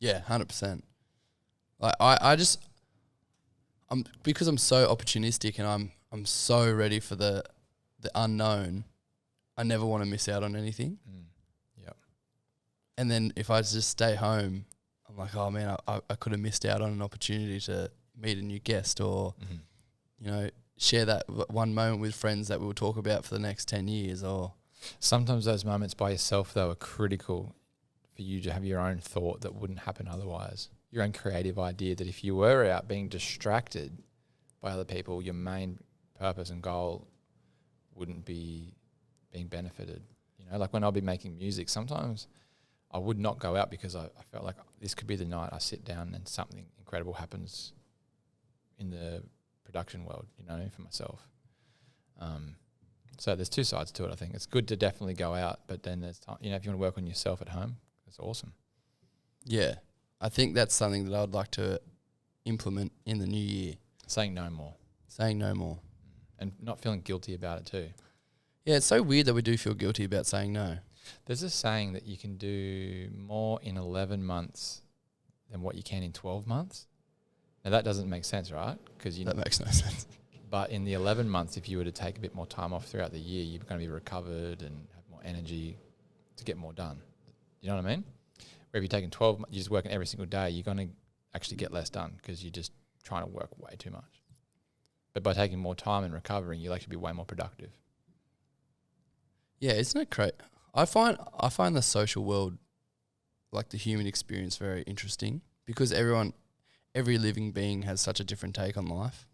Yeah, 100%. Like because I'm so opportunistic and I'm so ready for the unknown, I never want to miss out on anything. Yep. And then if I just stay home, I'm like, oh man, I could have missed out on an opportunity to meet a new guest or, share that one moment with friends that we'll talk about for the next 10 years. Or sometimes those moments by yourself, though, are critical for you to have your own thought that wouldn't happen otherwise. Your own creative idea that if you were out being distracted by other people, your main purpose and goal wouldn't be being benefited. Like when I'll be making music, sometimes I would not go out because I felt like this could be the night I sit down and something incredible happens in the production world, for myself. So there's two sides to it, I think. It's good to definitely go out, but then there's time, if you want to work on yourself at home, that's awesome. Yeah. I think that's something that I'd like to implement in the new year. Saying no more. And not feeling guilty about it too. Yeah, it's so weird that we do feel guilty about saying no. There's a saying that you can do more in 11 months than what you can in 12 months. Now, that doesn't make sense, right? Because That makes no sense. But in the 11 months, if you were to take a bit more time off throughout the year, you're going to be recovered and have more energy to get more done. You know what I mean? Where if you're taking 12 months, you're just working every single day, you're going to actually get less done because you're just trying to work way too much. But by taking more time and recovering, you'll actually be way more productive. Yeah, isn't it great? I find the social world, like the human experience, very interesting because every living being has such a different take on life.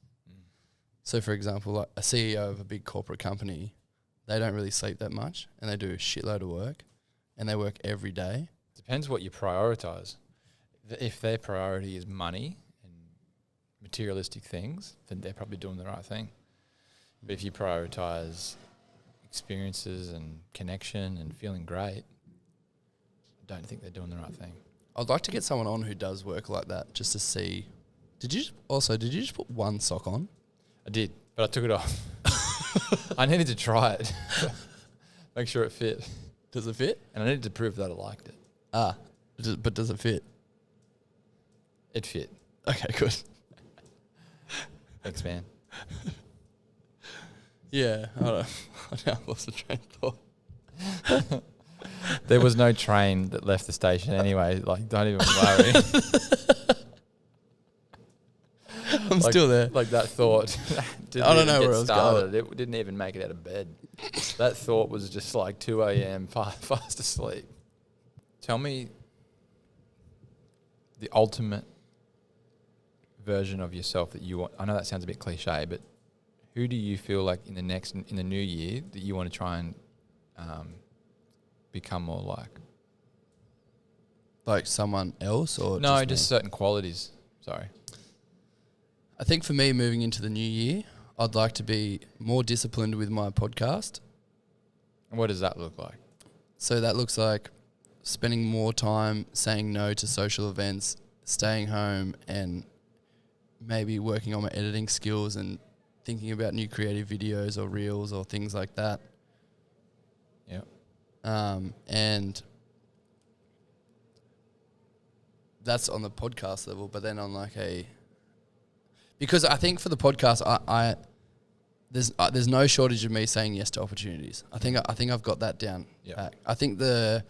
So, for example, like a CEO of a big corporate company, they don't really sleep that much and they do a shitload of work and they work every day. Depends what you prioritize. If their priority is money and materialistic things, then they're probably doing the right thing. But if you prioritize experiences and connection and feeling great, I don't think they're doing the right thing. I'd like to get someone on who does work like that just to see. Did you just put one sock on? I did, but I took it off. I needed to try it. Make sure it fit. Does it fit? And I needed to prove that I liked it. But does it fit? It fit. Okay, good. Thanks, man. Yeah, I now lost the train of thought. There was no train that left the station anyway. Like, don't even worry. I'm still there. Like that thought. I don't know where I was going. It didn't even make it out of bed. That thought was just like 2 a.m. fast asleep. Tell me the ultimate version of yourself that you want. I know that sounds a bit cliche, but who do you feel like in the new year that you want to try and become more like? Like someone else or No, just certain qualities. Sorry. I think for me, moving into the new year, I'd like to be more disciplined with my podcast. And what does that look like? So that looks like spending more time saying no to social events, staying home and maybe working on my editing skills and thinking about new creative videos or reels or things like that. Yep. And that's on the podcast level, but then on like because I think for the podcast, there's no shortage of me saying yes to opportunities. I think I've got that down. Yep. I think the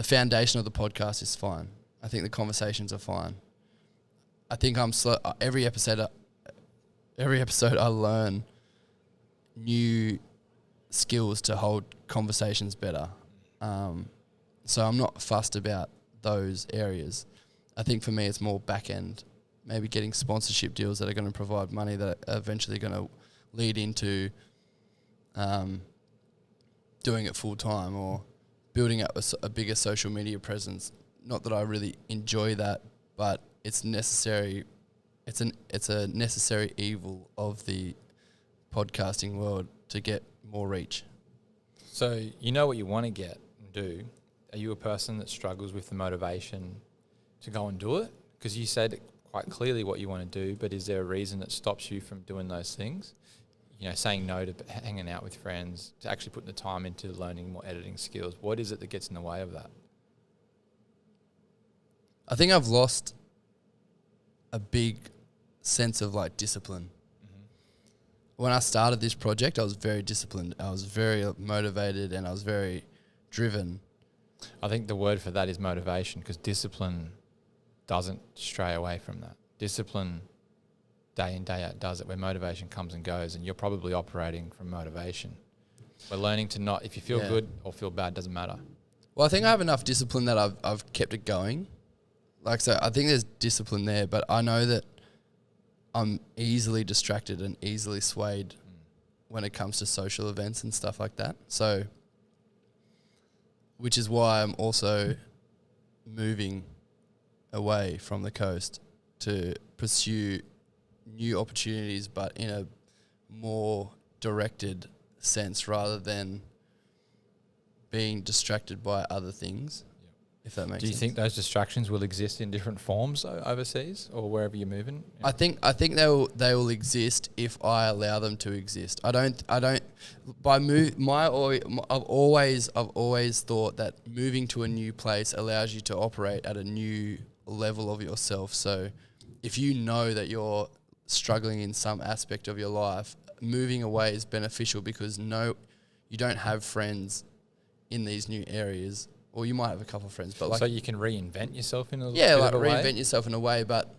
foundation of the podcast is fine. I think the conversations are fine. I think I'm slow. Every episode I learn new skills to hold conversations better. So I'm not fussed about those areas. I think for me it's more back end, maybe getting sponsorship deals that are going to provide money that are eventually going to lead into doing it full time or building up a bigger social media presence. Not that I really enjoy that, but it's necessary. It's a necessary evil of the podcasting world to get more reach. So you know what you want to get and do. Are you a person that struggles with the motivation to go and do it? Because you said quite clearly what you want to do, but is there a reason that stops you from doing those things? You know, saying no to hanging out with friends, to actually putting the time into learning more editing skills. What is it that gets in the way of that? I think I've lost a big sense of like discipline. Mm-hmm. When I started this project, I was very disciplined. I was very motivated and I was very driven. I think the word for that is motivation, because discipline doesn't stray away from that. Discipline day in, day out does it, where motivation comes and goes, and you're probably operating from motivation. We're learning to not, if you feel good or feel bad, doesn't matter. Well, I think I have enough discipline that I've kept it going. Like, so I think there's discipline there, but I know that I'm easily distracted and easily swayed when it comes to social events and stuff like that. So, which is why I'm also moving away from the coast to pursue new opportunities, but in a more directed sense rather than being distracted by other things, if that makes sense. Do you think those distractions will exist in different forms overseas or wherever you're moving? I think they will exist if I allow them to exist. I've always thought that moving to a new place allows you to operate at a new level of yourself. So if you know that you're struggling in some aspect of your life, moving away is beneficial because you don't have friends in these new areas, or you might have a couple of friends, but like, so you can reinvent yourself in a yeah, bit like of a way? reinvent yourself in a way, but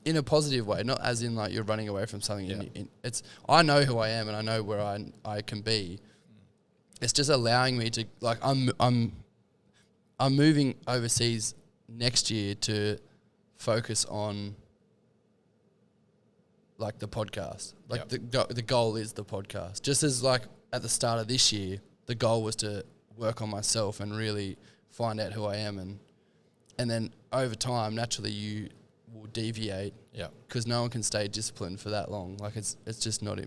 in a positive way, not as in like you're running away from something. Yeah. It's I know who I am and I know where I can be. It's just allowing me to, like, I'm moving overseas next year to focus on like the podcast. Like the goal is the podcast. Just as like at the start of this year, the goal was to work on myself and really find out who I am, and then over time, naturally, you will deviate. Yeah. Because no one can stay disciplined for that long. Like it's just not.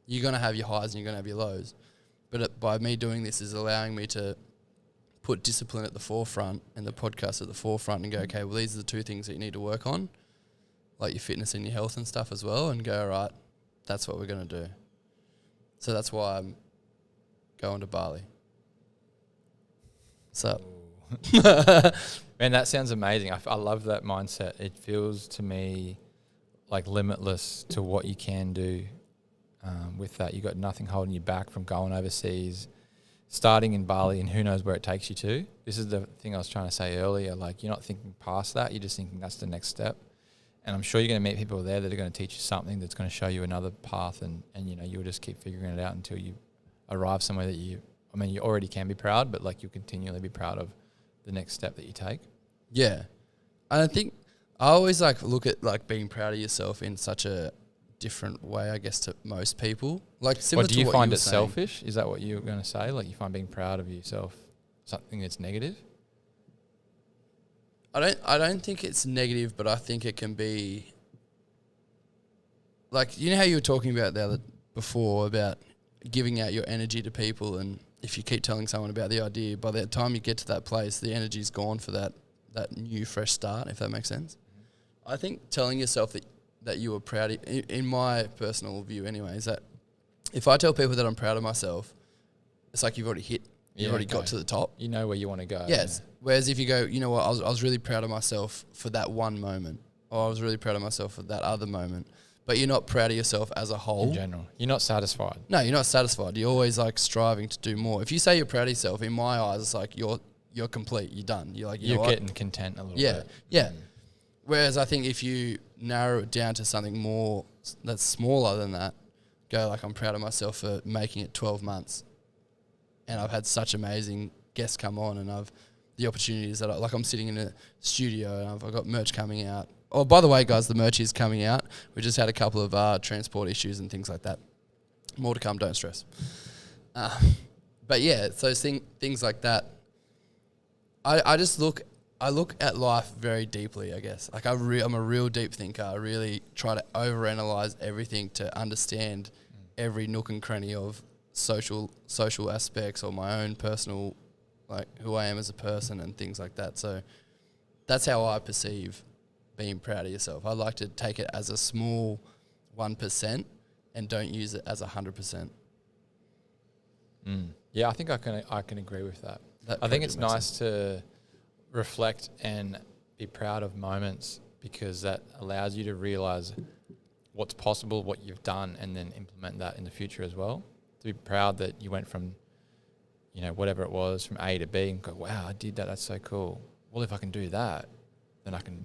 You're gonna have your highs and you're gonna have your lows, but by me doing this is allowing me to put discipline at the forefront and the podcast at the forefront and go, okay, well, these are the two things that you need to work on, like your fitness and your health and stuff as well, and go, all right, that's what we're gonna do. So that's why I'm going to Bali. So. Man, that sounds amazing. I love that mindset. It feels to me like limitless to what you can do with that. You got nothing holding you back from going overseas, starting in Bali, and who knows where it takes you to. This is the thing I was trying to say earlier. Like, you're not thinking past that. You're just thinking that's the next step. And I'm sure you're going to meet people there that are going to teach you something that's going to show you another path. And you'll just keep figuring it out until you arrive somewhere that you already can be proud, but like you'll continually be proud of the next step that you take. Yeah. And I think I always like look at like being proud of yourself in such a different way, I guess, to most people. Like, similar Do you to what find you were it saying. selfish? Is that what you were going to say? Like, you find being proud of yourself something that's negative? I don't think it's negative, but I think it can be like, you know how you were talking about before about giving out your energy to people, and if you keep telling someone about the idea, by the time you get to that place, the energy's gone for that new fresh start, if that makes sense. Mm-hmm. I think telling yourself that you were proud of, in my personal view anyway, is that if I tell people that I'm proud of myself, it's like you've already got to the top. You know where you want to go. Yes. Yeah. Whereas if you go, you know what, I was really proud of myself for that one moment, or I was really proud of myself for that other moment, but you're not proud of yourself as a whole. In general. You're not satisfied. No, you're not satisfied. You're always like striving to do more. If you say you're proud of yourself, in my eyes, it's like you're complete. You're done. You're like, you're getting content a little bit. Yeah. Whereas I think if you narrow it down to something more that's smaller than that, go like, I'm proud of myself for making it 12 months. And I've had such amazing guests come on, and the opportunities that I'm sitting in a studio and I've got merch coming out. Oh, by the way, guys, the merch is coming out. We just had a couple of transport issues and things like that. More to come, don't stress. But yeah, so things like that. I look at life very deeply, I guess. Like I'm a real deep thinker. I really try to overanalyze everything to understand every nook and cranny of social aspects, or my own personal, like who I am as a person and things like that. So that's how I perceive being proud of yourself. I like to take it as a small 1% and don't use it as 100%. Yeah, I think I can agree with that. I think it's nice to reflect and be proud of moments, because that allows you to realize what's possible, what you've done, and then implement that in the future as well. To be proud that you went from, whatever it was, from A to B, and go, wow, I did that. That's so cool. Well, if I can do that, then I can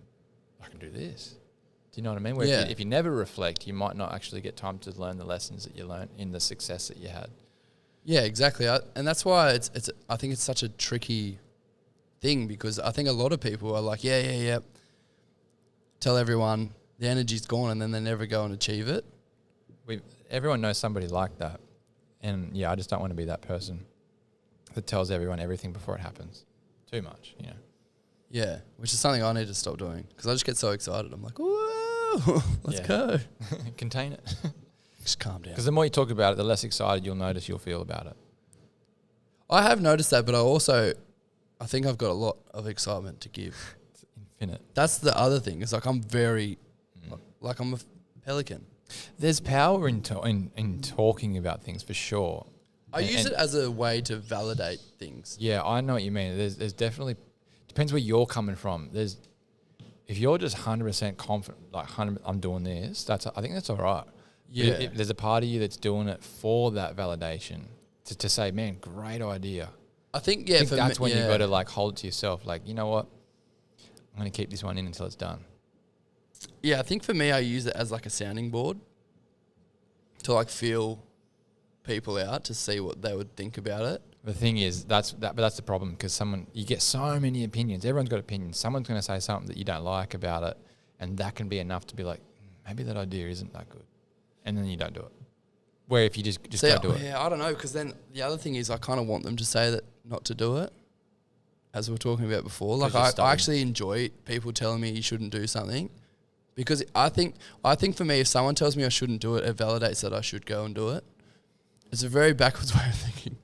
do this. Do you know what I mean? Where if you never reflect, you might not actually get time to learn the lessons that you learned in the success that you had. Yeah, exactly. And that's why I think it's such a tricky thing, because I think a lot of people are like, yeah, tell everyone the energy's gone, and then they never go and achieve it. Everyone knows somebody like that. And yeah, I just don't want to be that person that tells everyone everything before it happens. Too much, Yeah, which is something I need to stop doing, because I just get so excited. I'm like, whoa, let's go. Contain it. Just calm down. Because the more you talk about it, the less excited you'll feel about it. I have noticed that, but I think I've got a lot of excitement to give. It's infinite. That's the other thing. It's like I'm very, like I'm a pelican. There's power in talking about things, for sure. I use it as a way to validate things. Yeah, I know what you mean. There's definitely, depends where you're coming from. If if you're just 100% confident, like I'm doing this, I think that's all right. Yeah. If there's a part of you that's doing it for that validation to say, man, great idea. I think I think that's when you you got to like hold it to yourself. Like, you know what? I'm going to keep this one in until it's done. Yeah, I think for me, I use it as like a sounding board to like feel people out to see what they would think about it. The thing is, but that's the problem, because you get so many opinions. Everyone's got opinions. Someone's going to say something that you don't like about it, and that can be enough to be like, maybe that idea isn't that good, and then you don't do it. Where if you just don't do it. Yeah, I don't know, because then the other thing is I kind of want them to say that not to do it, as we were talking about before. Like I actually enjoy people telling me you shouldn't do something, because I think for me, if someone tells me I shouldn't do it, it validates that I should go and do it. It's a very backwards way of thinking.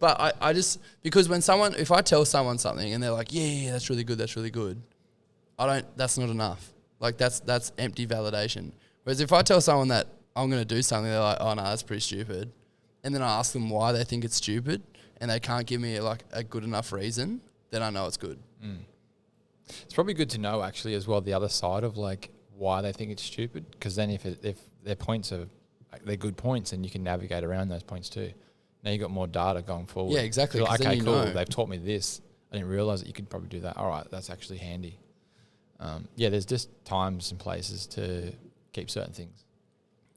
But I just, because if I tell someone something and they're like, yeah, that's really good, that's not enough. Like that's empty validation. Whereas if I tell someone that I'm going to do something, they're like, oh no, that's pretty stupid. And then I ask them why they think it's stupid and they can't give me like a good enough reason, then I know it's good. It's probably good to know actually as well the other side of like why they think it's stupid, because then if their points are, like, they're good points, and you can navigate around those points too. Now you got more data going forward. Yeah, exactly. Like, okay, cool. Know. They've taught me this. I didn't realize that you could probably do that. All right, that's actually handy. Yeah, there's just times and places to keep certain things.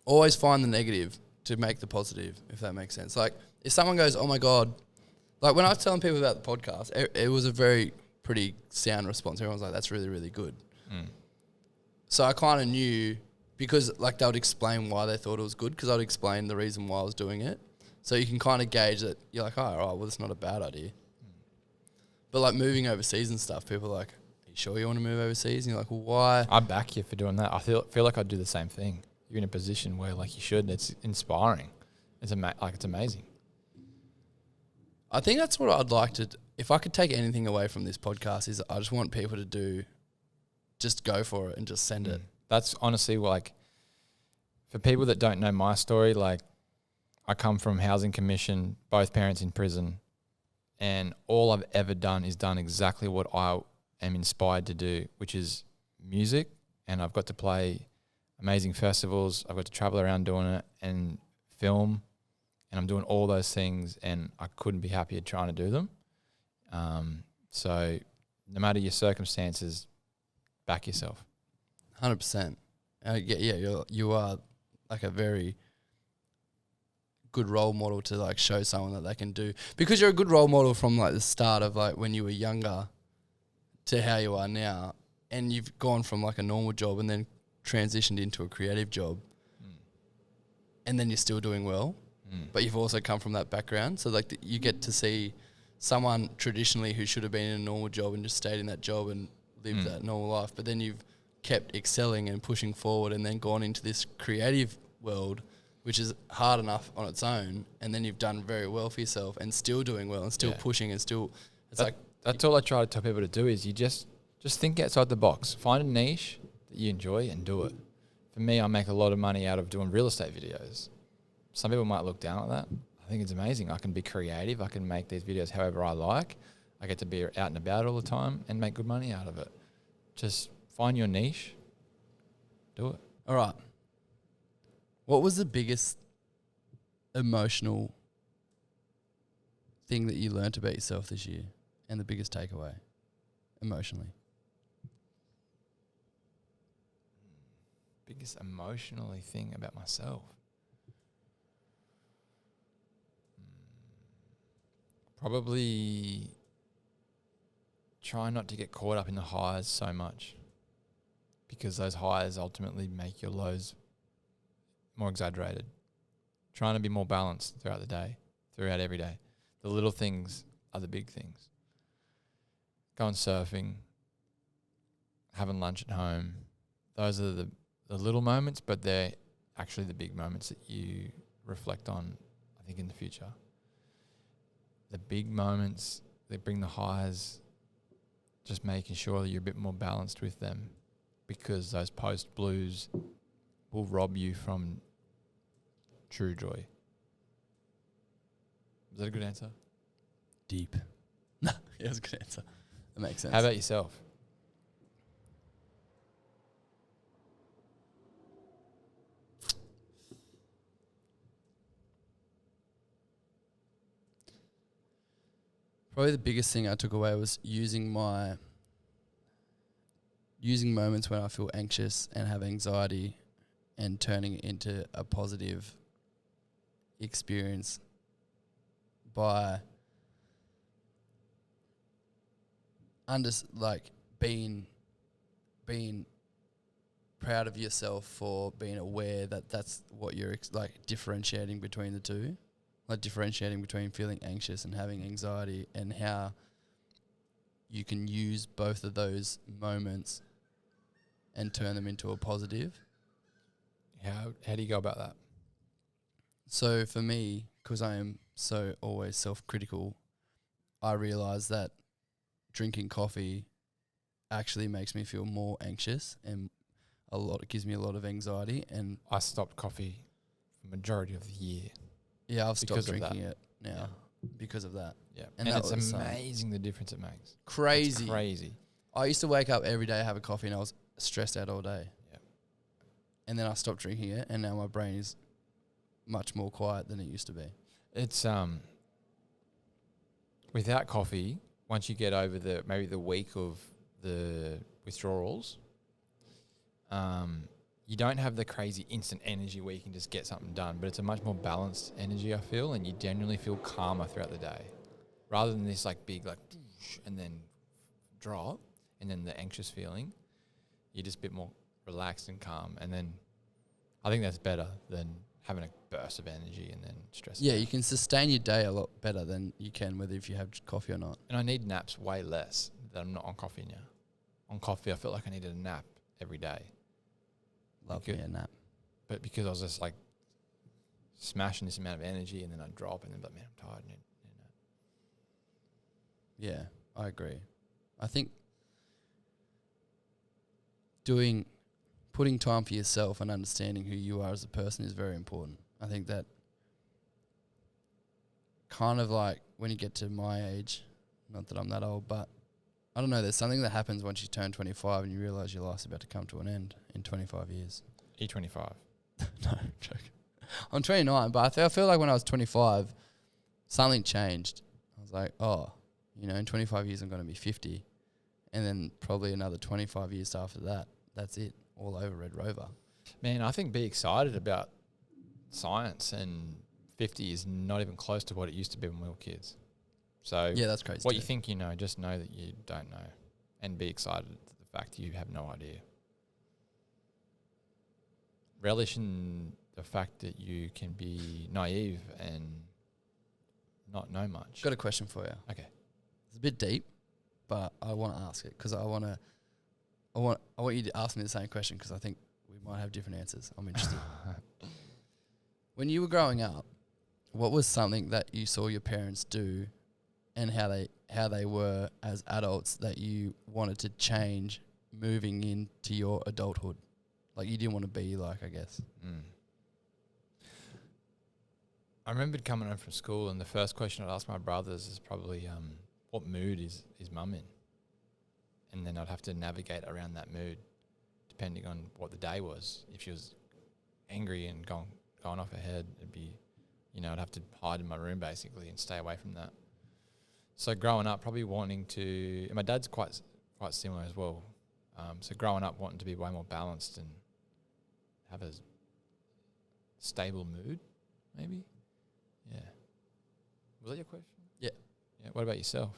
Always find the negative to make the positive, if that makes sense. Like if someone goes, oh my God, like when I was telling people about the podcast, it was a very pretty sound response. Everyone's like, that's really, really good. So I kind of knew, because like they would explain why they thought it was good, because I'd explain the reason why I was doing it. So you can kind of gauge that you're like, oh, all right, well, it's not a bad idea. But like moving overseas and stuff, people are like, are you sure you want to move overseas? And you're like, well, why? I back you for doing that. I feel like I'd do the same thing. You're in a position where like you should. It's inspiring. It's amazing. I think that's what I'd like to. If I could take anything away from this podcast, is I just want people to just go for it and just send it. That's honestly like, for people that don't know my story, like I come from housing commission, both parents in prison, and all I've ever done is done exactly what I am inspired to do, which is music, and I've got to play amazing festivals. I've got to travel around doing it and film, and I'm doing all those things, and I couldn't be happier trying to do them. So no matter your circumstances, back yourself. 100%. You are like a very good role model to like show someone that they can do, because you're a good role model from like the start of like when you were younger to how you are now, and you've gone from like a normal job and then transitioned into a creative job, and then you're still doing well, but you've also come from that background, so like you get to see someone traditionally who should have been in a normal job and just stayed in that job and lived that normal life, but then you've kept excelling and pushing forward and then gone into this creative world, which is hard enough on its own, and then you've done very well for yourself and still doing well and still pushing and still, that's all I try to tell people to do, is you just think outside the box. Find a niche that you enjoy and do it. For me, I make a lot of money out of doing real estate videos. Some people might look down at that. I think it's amazing. I can be creative. I can make these videos however I like. I get to be out and about all the time and make good money out of it. Just find your niche. Do it. All right. What was the biggest emotional thing that you learned about yourself this year, and the biggest takeaway emotionally? Biggest emotionally thing about myself? Probably try not to get caught up in the highs so much, because those highs ultimately make your lows more exaggerated. Trying to be more balanced throughout the day, throughout every day. The little things are the big things. Going surfing, having lunch at home. Those are the little moments, but they're actually the big moments that you reflect on, I think, in the future. The big moments that bring the highs, just making sure that you're a bit more balanced with them, because those post blues will rob you from true joy. Is that a good answer? Deep. No, yeah, that's a good answer. That makes sense. How about yourself? Probably the biggest thing I took away was using moments when I feel anxious and have anxiety and turning it into a positive experience by being proud of yourself for being aware that that's what you're differentiating between the two, like differentiating between feeling anxious and having anxiety, and how you can use both of those moments and turn them into a positive. How do you go about that? So for me, because I am so always self-critical, I realise that drinking coffee actually makes me feel more anxious, and it gives me a lot of anxiety. And I stopped coffee for the majority of the year. yeah, I've stopped Because of drinking that. it now because of that. Yeah, And and that it's was, amazing the difference it makes. Crazy. It's crazy. I used to wake up every day, have a coffee, and I was stressed out all day. Yeah. And then I stopped drinking it, and now my brain is much more quiet than it used to be. It's without coffee, once you get over maybe the week of the withdrawals, you don't have the crazy instant energy where you can just get something done, but it's a much more balanced energy, I feel, and you generally feel calmer throughout the day, rather than this big and then drop, and then the anxious feeling. You're just a bit more relaxed and calm, and then I think that's better than having a burst of energy and then stress. Yeah, you can sustain your day a lot better than you can whether if you have coffee or not. And I need naps way less than I'm not on coffee now. On coffee, I felt like I needed a nap every day. Love me a nap. But because I was just smashing this amount of energy, and then I'd drop, and then man, I'm tired. Yeah, I agree. I think putting time for yourself and understanding who you are as a person is very important. I think that kind of when you get to my age, not that I'm that old, but I don't know, there's something that happens once you turn 25 and you realise your life's about to come to an end in 25 years. E25. No, I'm joking. I'm 29, but I feel like when I was 25, something changed. I was like, in 25 years I'm going to be 50. And then probably another 25 years after that, that's it. All over Red Rover. Man, I think be excited about science, and 50 is not even close to what it used to be when we were kids. So yeah, that's crazy. What you think you know, just know that you don't know, and be excited at the fact you have no idea. Relish in the fact that you can be naive and not know much. Got a question for you. Okay. It's a bit deep, but I want to ask it because I want you to ask me the same question because I think we might have different answers. I'm interested. When you were growing up, what was something that you saw your parents do and how they were as adults that you wanted to change moving into your adulthood? Like you didn't want to be like, I guess. I remembered coming home from school, and the first question I'd ask my brothers is probably, what mood is mum in? And then I'd have to navigate around that mood depending on what the day was. If she was angry and going off her head, it'd be, I'd have to hide in my room basically and stay away from that. So growing up, probably wanting to, and my dad's quite similar as well. So growing up, wanting to be way more balanced and have a stable mood, maybe. Yeah. Was that your question? Yeah. Yeah. What about yourself?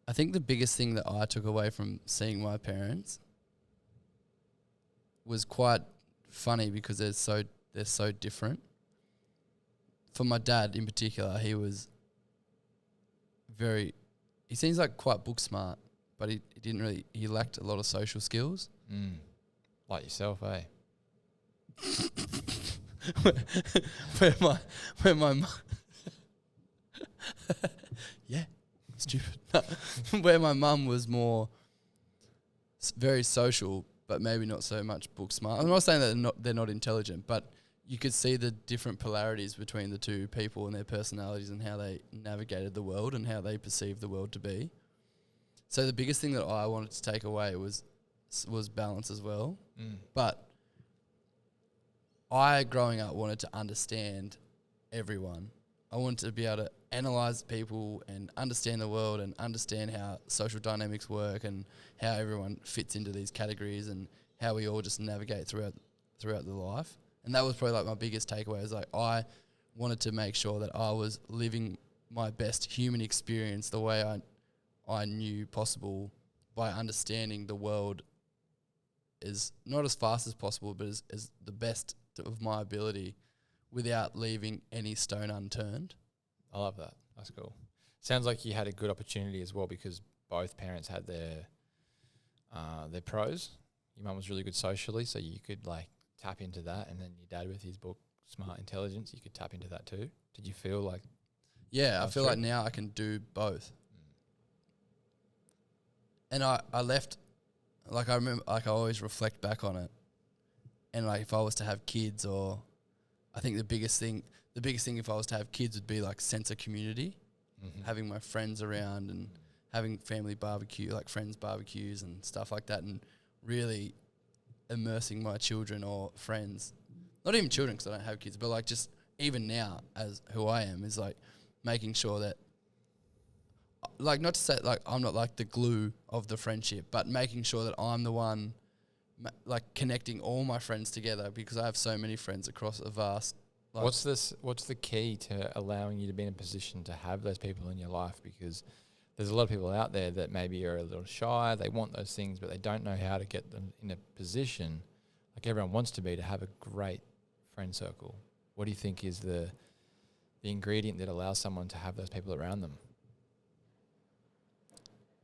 I think the biggest thing that I took away from seeing my parents was quite funny because they're so different. For my dad in particular, he seems like quite book smart, but he lacked a lot of social skills. Like yourself, eh? where my mum yeah, stupid. Where my mum was more very social, but maybe not so much book smart. I'm not saying that they're not intelligent, but you could see the different polarities between the two people and their personalities and how they navigated the world and how they perceived the world to be. So the biggest thing that I wanted to take away was balance as well. But I, growing up, wanted to understand everyone I wanted to be able to analyze people and understand the world and understand how social dynamics work and how everyone fits into these categories and how we all just navigate throughout the life. And that was probably like my biggest takeaway, is like I wanted to make sure that I was living my best human experience the way I knew possible, by understanding the world is not as fast as possible, but as the best of my ability, without leaving any stone unturned. I love that. That's cool. Sounds like you had a good opportunity as well, because both parents had their pros. Your mum was really good socially, so you could like tap into that, and then your dad with his book Smart Intelligence, you could tap into that too. Did you feel like? Yeah, I feel like now I can do both. And I left, like I remember, like I always reflect back on it, and like if I was to have kids, or I think the biggest thing if I was to have kids would be like sense of community, having my friends around and having family barbecue, like friends barbecues and stuff like that, and really immersing my children or friends, not even children because I don't have kids, but like just even now as who I am, is like making sure that, like not to say like I'm not like the glue of the friendship, but making sure that I'm the one like connecting all my friends together, because I have so many friends across a vast. Like, what's the key to allowing you to be in a position to have those people in your life? Because there's a lot of people out there that maybe are a little shy, they want those things, but they don't know how to get them in a position, like everyone wants to be, to have a great friend circle. What do you think is the ingredient that allows someone to have those people around them?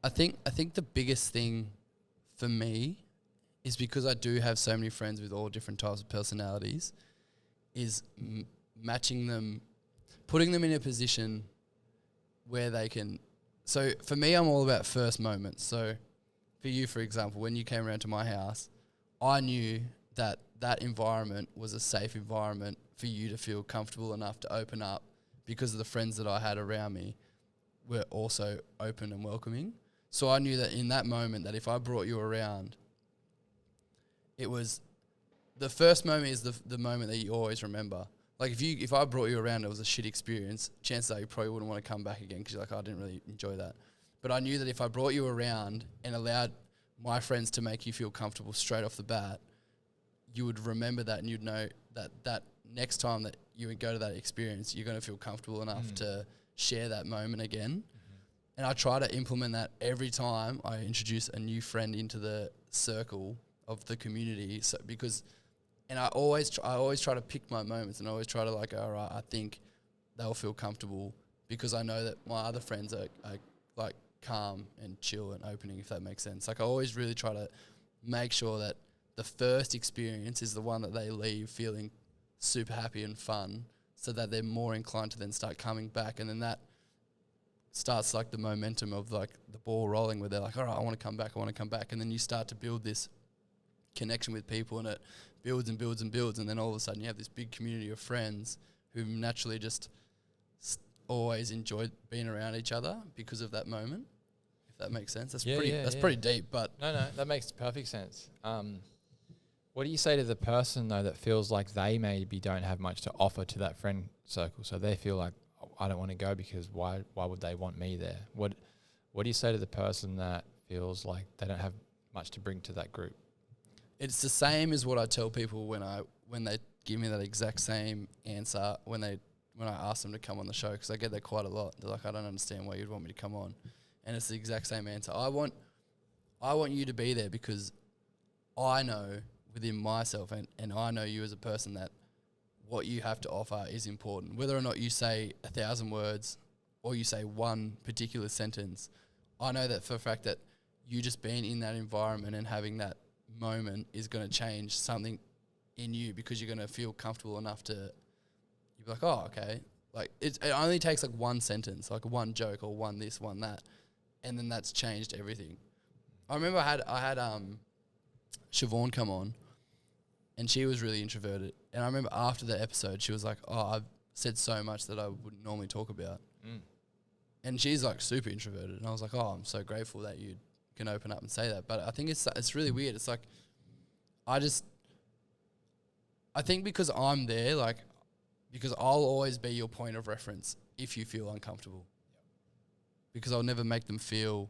I think the biggest thing for me is, because I do have so many friends with all different types of personalities, is matching them, putting them in a position where they can. So for me, I'm all about first moments. So for you, for example, when you came around to my house, I knew that that environment was a safe environment for you to feel comfortable enough to open up, because of the friends that I had around me were also open and welcoming. So I knew that in that moment, that if I brought you around, it was the first moment is the moment that you always remember. Like if I brought you around, it was a shit experience, chances are you probably wouldn't want to come back again, because you're like, oh, I didn't really enjoy that. But I knew that if I brought you around and allowed my friends to make you feel comfortable straight off the bat, you would remember that, and you'd know that next time that you would go to that experience, you're going to feel comfortable enough to share that moment again. And I try to implement that every time I introduce a new friend into the circle of the community. So I always try to pick my moments, and I always try to like, all right, I think they'll feel comfortable, because I know that my other friends are like calm and chill and opening, if that makes sense. Like I always really try to make sure that the first experience is the one that they leave feeling super happy and fun, so that they're more inclined to then start coming back, and then that starts like the momentum of like the ball rolling, where they're like, all right, I want to come back, and then you start to build this connection with people, and it builds and builds and builds, and then all of a sudden you have this big community of friends who naturally just always enjoyed being around each other because of that moment, if that makes sense. That's pretty deep, but no, that makes perfect sense. What do you say to the person though that feels like they maybe don't have much to offer to that friend circle, so they feel like, oh, I don't want to go because why would they want me there? What do you say to the person that feels like they don't have much to bring to that group? it's the same as what I tell people when they give me that exact same answer when I ask them to come on the show, because I get that quite a lot. They're like, I don't understand why you'd want me to come on, and it's the exact same answer. I want you to be there because I know within myself, and I know you as a person, that what you have to offer is important. Whether or not you say 1,000 words or you say one particular sentence, I know that for a fact that you just being in that environment and having that moment is going to change something in you, because you're going to feel comfortable enough to, you'll be like, oh, okay. Like it only takes like one sentence, like one joke or one this, one that, and then that's changed everything. I remember I had Siobhan come on, and she was really introverted. And I remember after the episode, she was like, oh, I've said so much that I wouldn't normally talk about. Mm. And she's like super introverted. And I was like, oh, I'm so grateful that you can open up and say that. But I think it's really weird. It's like, I think because I'm there, like because I'll always be your point of reference if you feel uncomfortable. Because I'll never make them feel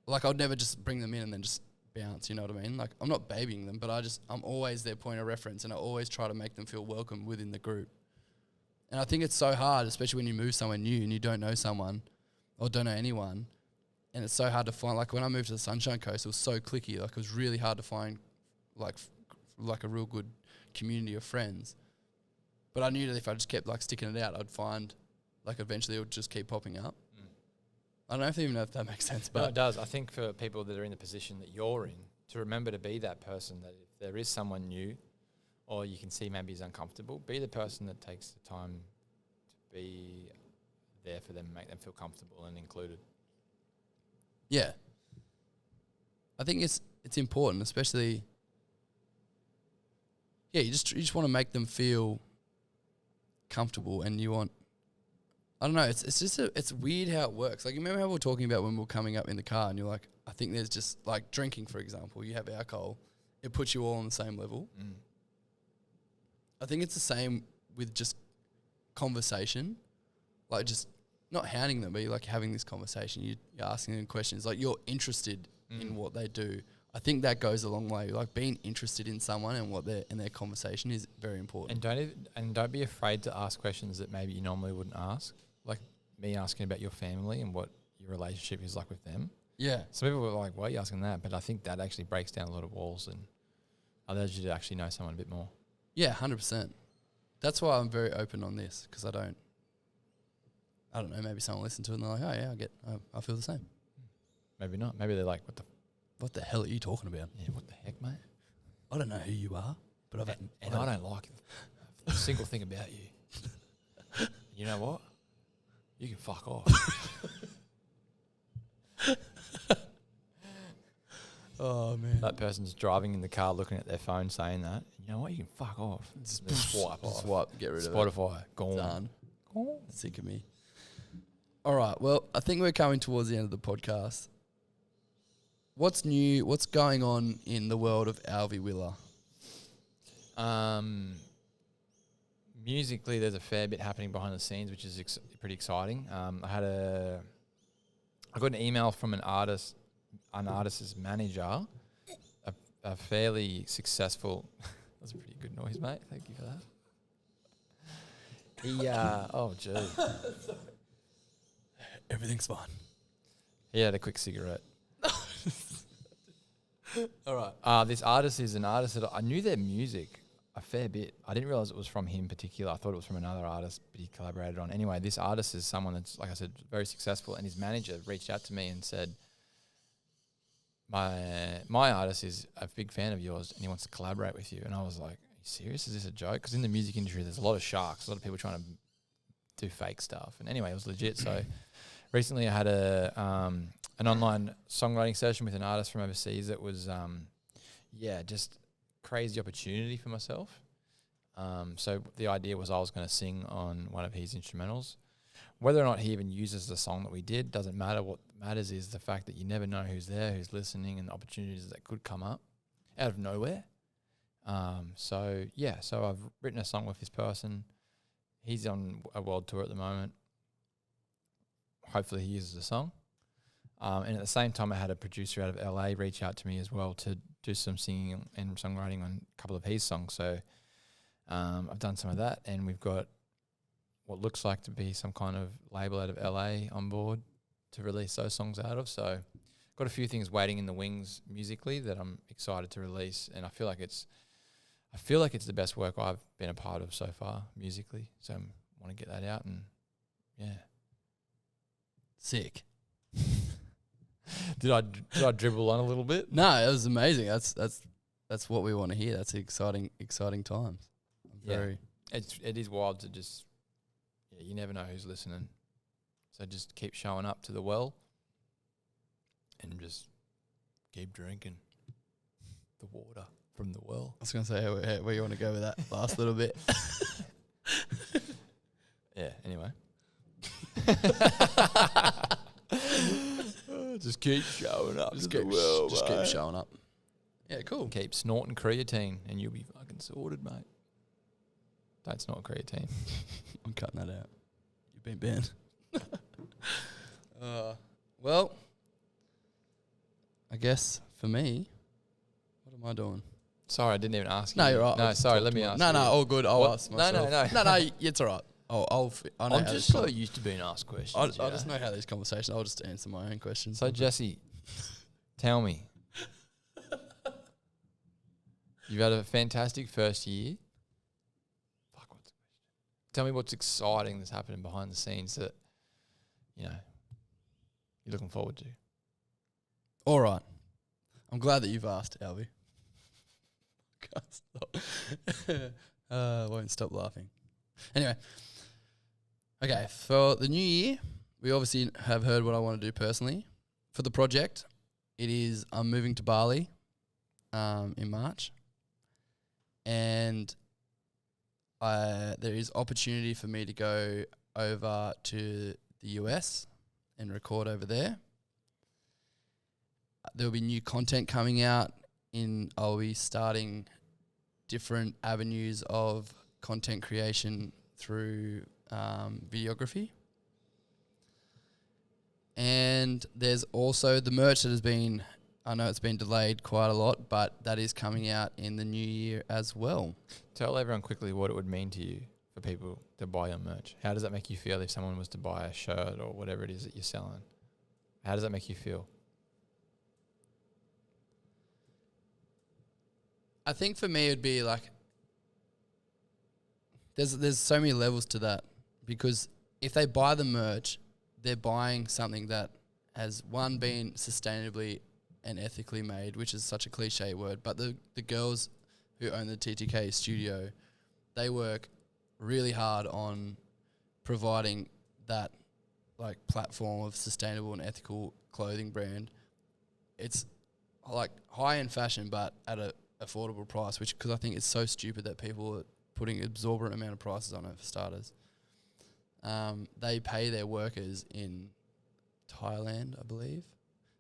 like I'll never just bring them in and then just bounce, you know what I mean? Like, I'm not babying them, but I'm always their point of reference, and I always try to make them feel welcome within the group. And I think it's so hard, especially when you move somewhere new and you don't know someone or don't know anyone. And it's so hard to find, like when I moved to the Sunshine Coast, it was so cliquey. Like, it was really hard to find like a real good community of friends. But I knew that if I just kept like sticking it out, I'd find like eventually it would just keep popping up. I don't even know if that makes sense, but No, it does. I think for people that are in the position that you're in, to remember to be that person, that if there is someone new or you can see maybe is uncomfortable, be the person that takes the time to be there for them, make them feel comfortable and included. yeah, I think it's important, especially. Yeah, you just want to make them feel comfortable, and you want. I don't know. It's weird how it works. Like, you remember how we were talking about when we were coming up in the car, and you're like, I think there's just like drinking, for example. You have alcohol, it puts you all on the same level. I think it's the same with just conversation, like just not hounding them, but you're like having this conversation. You're asking them questions, like you're interested in what they do. I think that goes a long way. Like, being interested in someone and what their conversation is very important. And don't be afraid to ask questions that maybe you normally wouldn't ask. Like me asking about your family and what your relationship is like with them. Yeah. Some people were like, why are you asking that? But I think that actually breaks down a lot of walls and allows you to actually know someone a bit more. Yeah, 100%. That's why I'm very open on this, because I don't know, maybe someone listens to it and they're like, oh yeah, I feel the same. Maybe not. Maybe they're like, What the hell are you talking about? yeah, what the heck, mate? I don't know who you are, but I don't like a single thing about you. You know what? You can fuck off. Oh, man. That person's driving in the car looking at their phone saying that. You know what? You can fuck off. Just swipe off. Swipe, get rid of it. Spotify, gone. Done. Sick of me. All right, well, I think we're coming towards the end of the podcast. What's new? What's going on in the world of Alvy Willa? Musically, there's a fair bit happening behind the scenes, which is pretty exciting. I got an email from an artist's manager, a fairly successful. That's a pretty good noise, mate. Thank you for that. Oh, gee. Everything's fine. He had a quick cigarette. All right. This artist is an artist that I knew their music a fair bit. I didn't realize it was from him particular. I thought it was from another artist, but he collaborated on. Anyway, this artist is someone that's, like I said, very successful, and his manager reached out to me and said, my artist is a big fan of yours and he wants to collaborate with you. And I was like, are you serious? Is this a joke? Because in the music industry, there's a lot of sharks, a lot of people trying to do fake stuff. And anyway, it was legit. So recently I had an online songwriting session with an artist from overseas that was, just crazy opportunity for myself. So the idea was I was going to sing on one of his instrumentals. Whether or not he even uses the song that we did doesn't matter. What matters is the fact that you never know who's there, who's listening, and the opportunities that could come up out of nowhere. So I've written a song with this person. He's on a world tour at the moment. Hopefully he uses the song. And at the same time, I had a producer out of LA reach out to me as well to do some singing and songwriting on a couple of his songs. So I've done some of that, and we've got what looks like to be some kind of label out of LA on board to release those songs out of. So got a few things waiting in the wings musically that I'm excited to release, and I feel like it's the best work I've been a part of so far musically. So I want to get that out, and yeah. Sick. Did I dribble on a little bit? No, it was amazing. That's what we want to hear. That's exciting times. It is wild to just, you never know who's listening. So just keep showing up to the well and just keep drinking the water from the well. I was going to say where you want to go with that last little bit. Yeah, anyway. Just keep showing up Just to the well, just mate. keep showing up. Yeah, cool. Keep snorting creatine and you'll be fucking sorted, mate. Don't snort creatine. I'm cutting that out. You've been banned. Well, I guess for me, what am I doing? Sorry, I didn't even ask you. No, you're right. No, sorry, let me ask you. No, all good. I'll ask No, myself. No, it's all right. I know I'm how just this so con- used to being asked questions. I just know how these conversations. I'll just answer my own questions. So, Jesse, tell me. You've had a fantastic first year. Fuck, what's the question? Tell me what's exciting that's happening behind the scenes that, you know, you're looking forward to. All right. I'm glad that you've asked, Alvy. Can't stop. Won't stop laughing. Anyway. Okay, for the new year, we obviously have heard what I want to do personally. For the project, I'm moving to Bali in March. And there is opportunity for me to go over to the US and record over there. There will be new content coming out. I'll be starting different avenues of content creation through videography. And there's also the merch that has been, I know it's been delayed quite a lot, but that is coming out in the new year as well. Tell everyone quickly what it would mean to you for people to buy your merch. How does that make you feel if someone was to buy a shirt or whatever it is that you're selling? How does that make you feel? I think for me it'd be like, there's so many levels to that, because if they buy the merch, they're buying something that has, one, been sustainably and ethically made, which is such a cliche word, but the girls who own the TTK studio, they work really hard on providing that like platform of sustainable and ethical clothing brand. It's like high-end fashion, but at a affordable price, which, because I think it's so stupid that people are putting exorbitant amount of prices on it, for starters. They pay their workers in Thailand, I believe.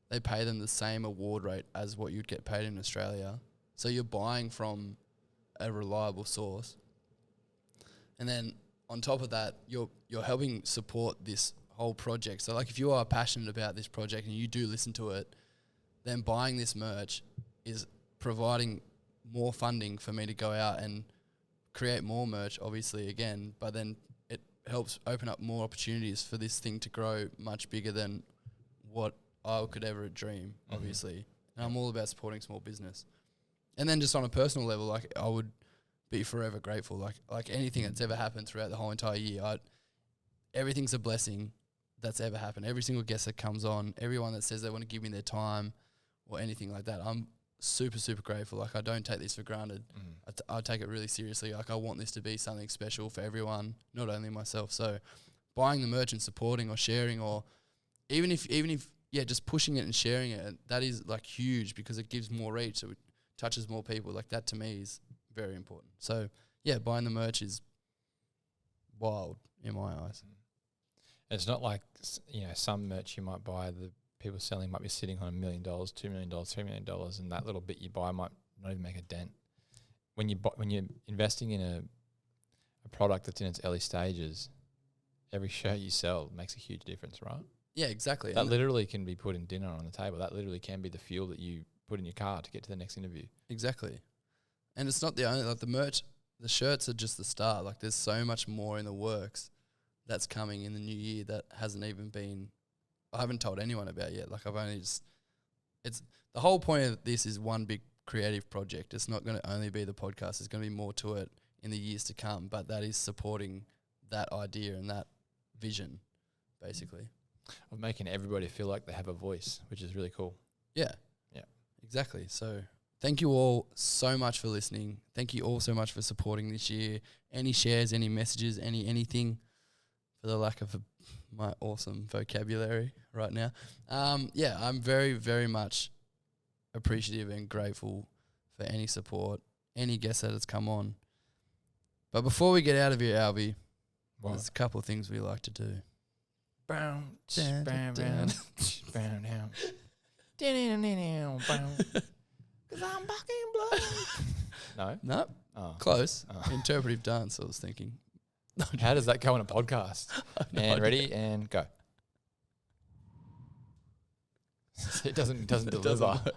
They pay them the same award rate as what you'd get paid in Australia. So you're buying from a reliable source. And then on top of that, you're helping support this whole project. So like if you are passionate about this project and you do listen to it, then buying this merch is providing more funding for me to go out and create more merch, obviously, again, but then it helps open up more opportunities for this thing to grow much bigger than what I could ever dream, obviously. And I'm all about supporting small business. And then just on a personal level, like I would be forever grateful. Like anything that's ever happened throughout the whole entire year, everything's a blessing that's ever happened. Every single guest that comes on, everyone that says they want to give me their time or anything like that, I'm super, super grateful. Like I don't take this for granted. I take it really seriously. Like I want this to be something special for everyone, not only myself. So buying the merch and supporting or sharing, or even if just pushing it and sharing it, that is like huge, because it gives more reach. So it touches more people. Like that to me is very important. So yeah, buying the merch is wild in my eyes. It's not like, some merch you might buy, the people selling might be sitting on $1 million, $2 million, $3 million, and that little bit you buy might not even make a dent. When you're investing in a product that's in its early stages, every shirt you sell makes a huge difference, right? Yeah, exactly. That literally can be putting dinner on the table. That literally can be the fuel that you put in your car to get to the next interview. Exactly. And it's not the only, like the merch, the shirts are just the start. Like there's so much more in the works that's coming in the new year that hasn't even been, I haven't told anyone about yet. Like I've only just, it's, the whole point of this is one big creative project. It's not going to only be the podcast. There's going to be more to it in the years to come, but that is supporting that idea and that vision, basically. Of making everybody feel like they have a voice, which is really cool. Yeah. Yeah. Exactly. So thank you all so much for listening. Thank you all so much for supporting this year. Any shares, any messages, anything, for the lack of my awesome vocabulary right now. I'm very, very much appreciative and grateful for any support, any guest that has come on. But before we get out of here, Alvy, there's a couple of things we like to do. 'Cause I'm fucking blind. No? No, Oh. close. Oh. Interpretive dance, I was thinking. How does that go on a podcast? No And idea. ready and go. It doesn't It doesn't deliver. work.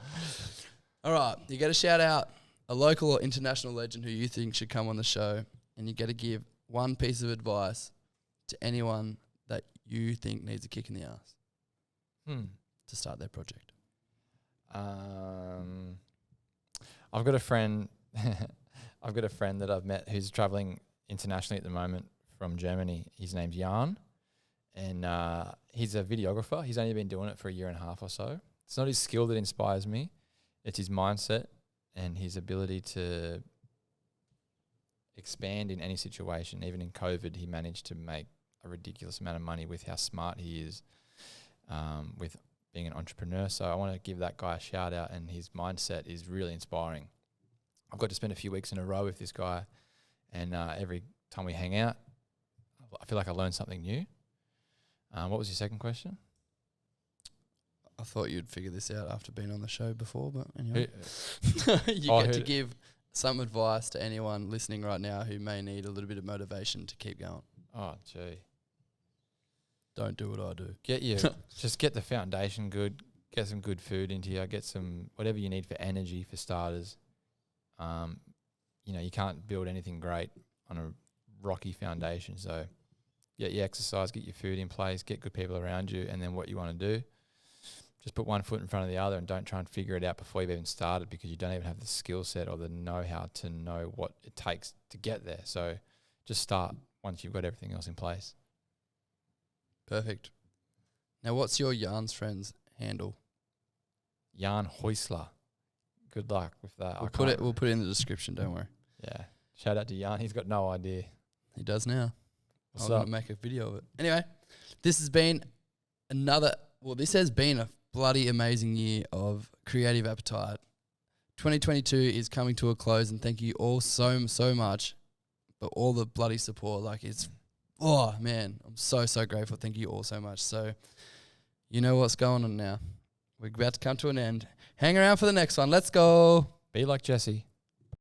All right, you got to shout out a local or international legend who you think should come on the show, and you got to give one piece of advice to anyone that you think needs a kick in the ass to start their project. I've got a friend. I've got a friend that I've met who's traveling internationally at the moment from Germany. His name's Jan, and he's a videographer. He's only been doing it for a year and a half or so. It's not his skill that inspires me; it's his mindset and his ability to expand in any situation. Even in COVID, he managed to make a ridiculous amount of money with how smart he is, with being an entrepreneur. So I want to give that guy a shout out, and his mindset is really inspiring. I've got to spend a few weeks in a row with this guy, and every time we hang out, I feel like I learn something new. What was your second question? I thought you'd figure this out after being on the show before, but anyway. You Oh, get to who- give some advice to anyone listening right now who may need a little bit of motivation to keep going. Oh, gee. Don't do what I do. Just get the foundation good, get some good food into you, get some, whatever you need for energy for starters. You can't build anything great on a rocky foundation. So get your exercise, get your food in place, get good people around you, and then what you want to do, just put one foot in front of the other and don't try and figure it out before you've even started, because you don't even have the skill set or the know-how to know what it takes to get there. So just start once you've got everything else in place. Perfect. Now, what's your Jan's friend's handle? Jan Heusler. Good luck with that. We'll put it in the description. Don't worry. Yeah. Shout out to Jan. He's got no idea. He does now. What's I'm up? gonna make a video of it. Anyway, this has been this has been a bloody amazing year of Creative Appetite. 2022 is coming to a close, and thank you all so much for all the bloody support. Oh man, I'm so grateful. Thank you all so much. So, you know what's going on now. We're about to come to an end. Hang around for the next one. Let's go. Be like Jesse.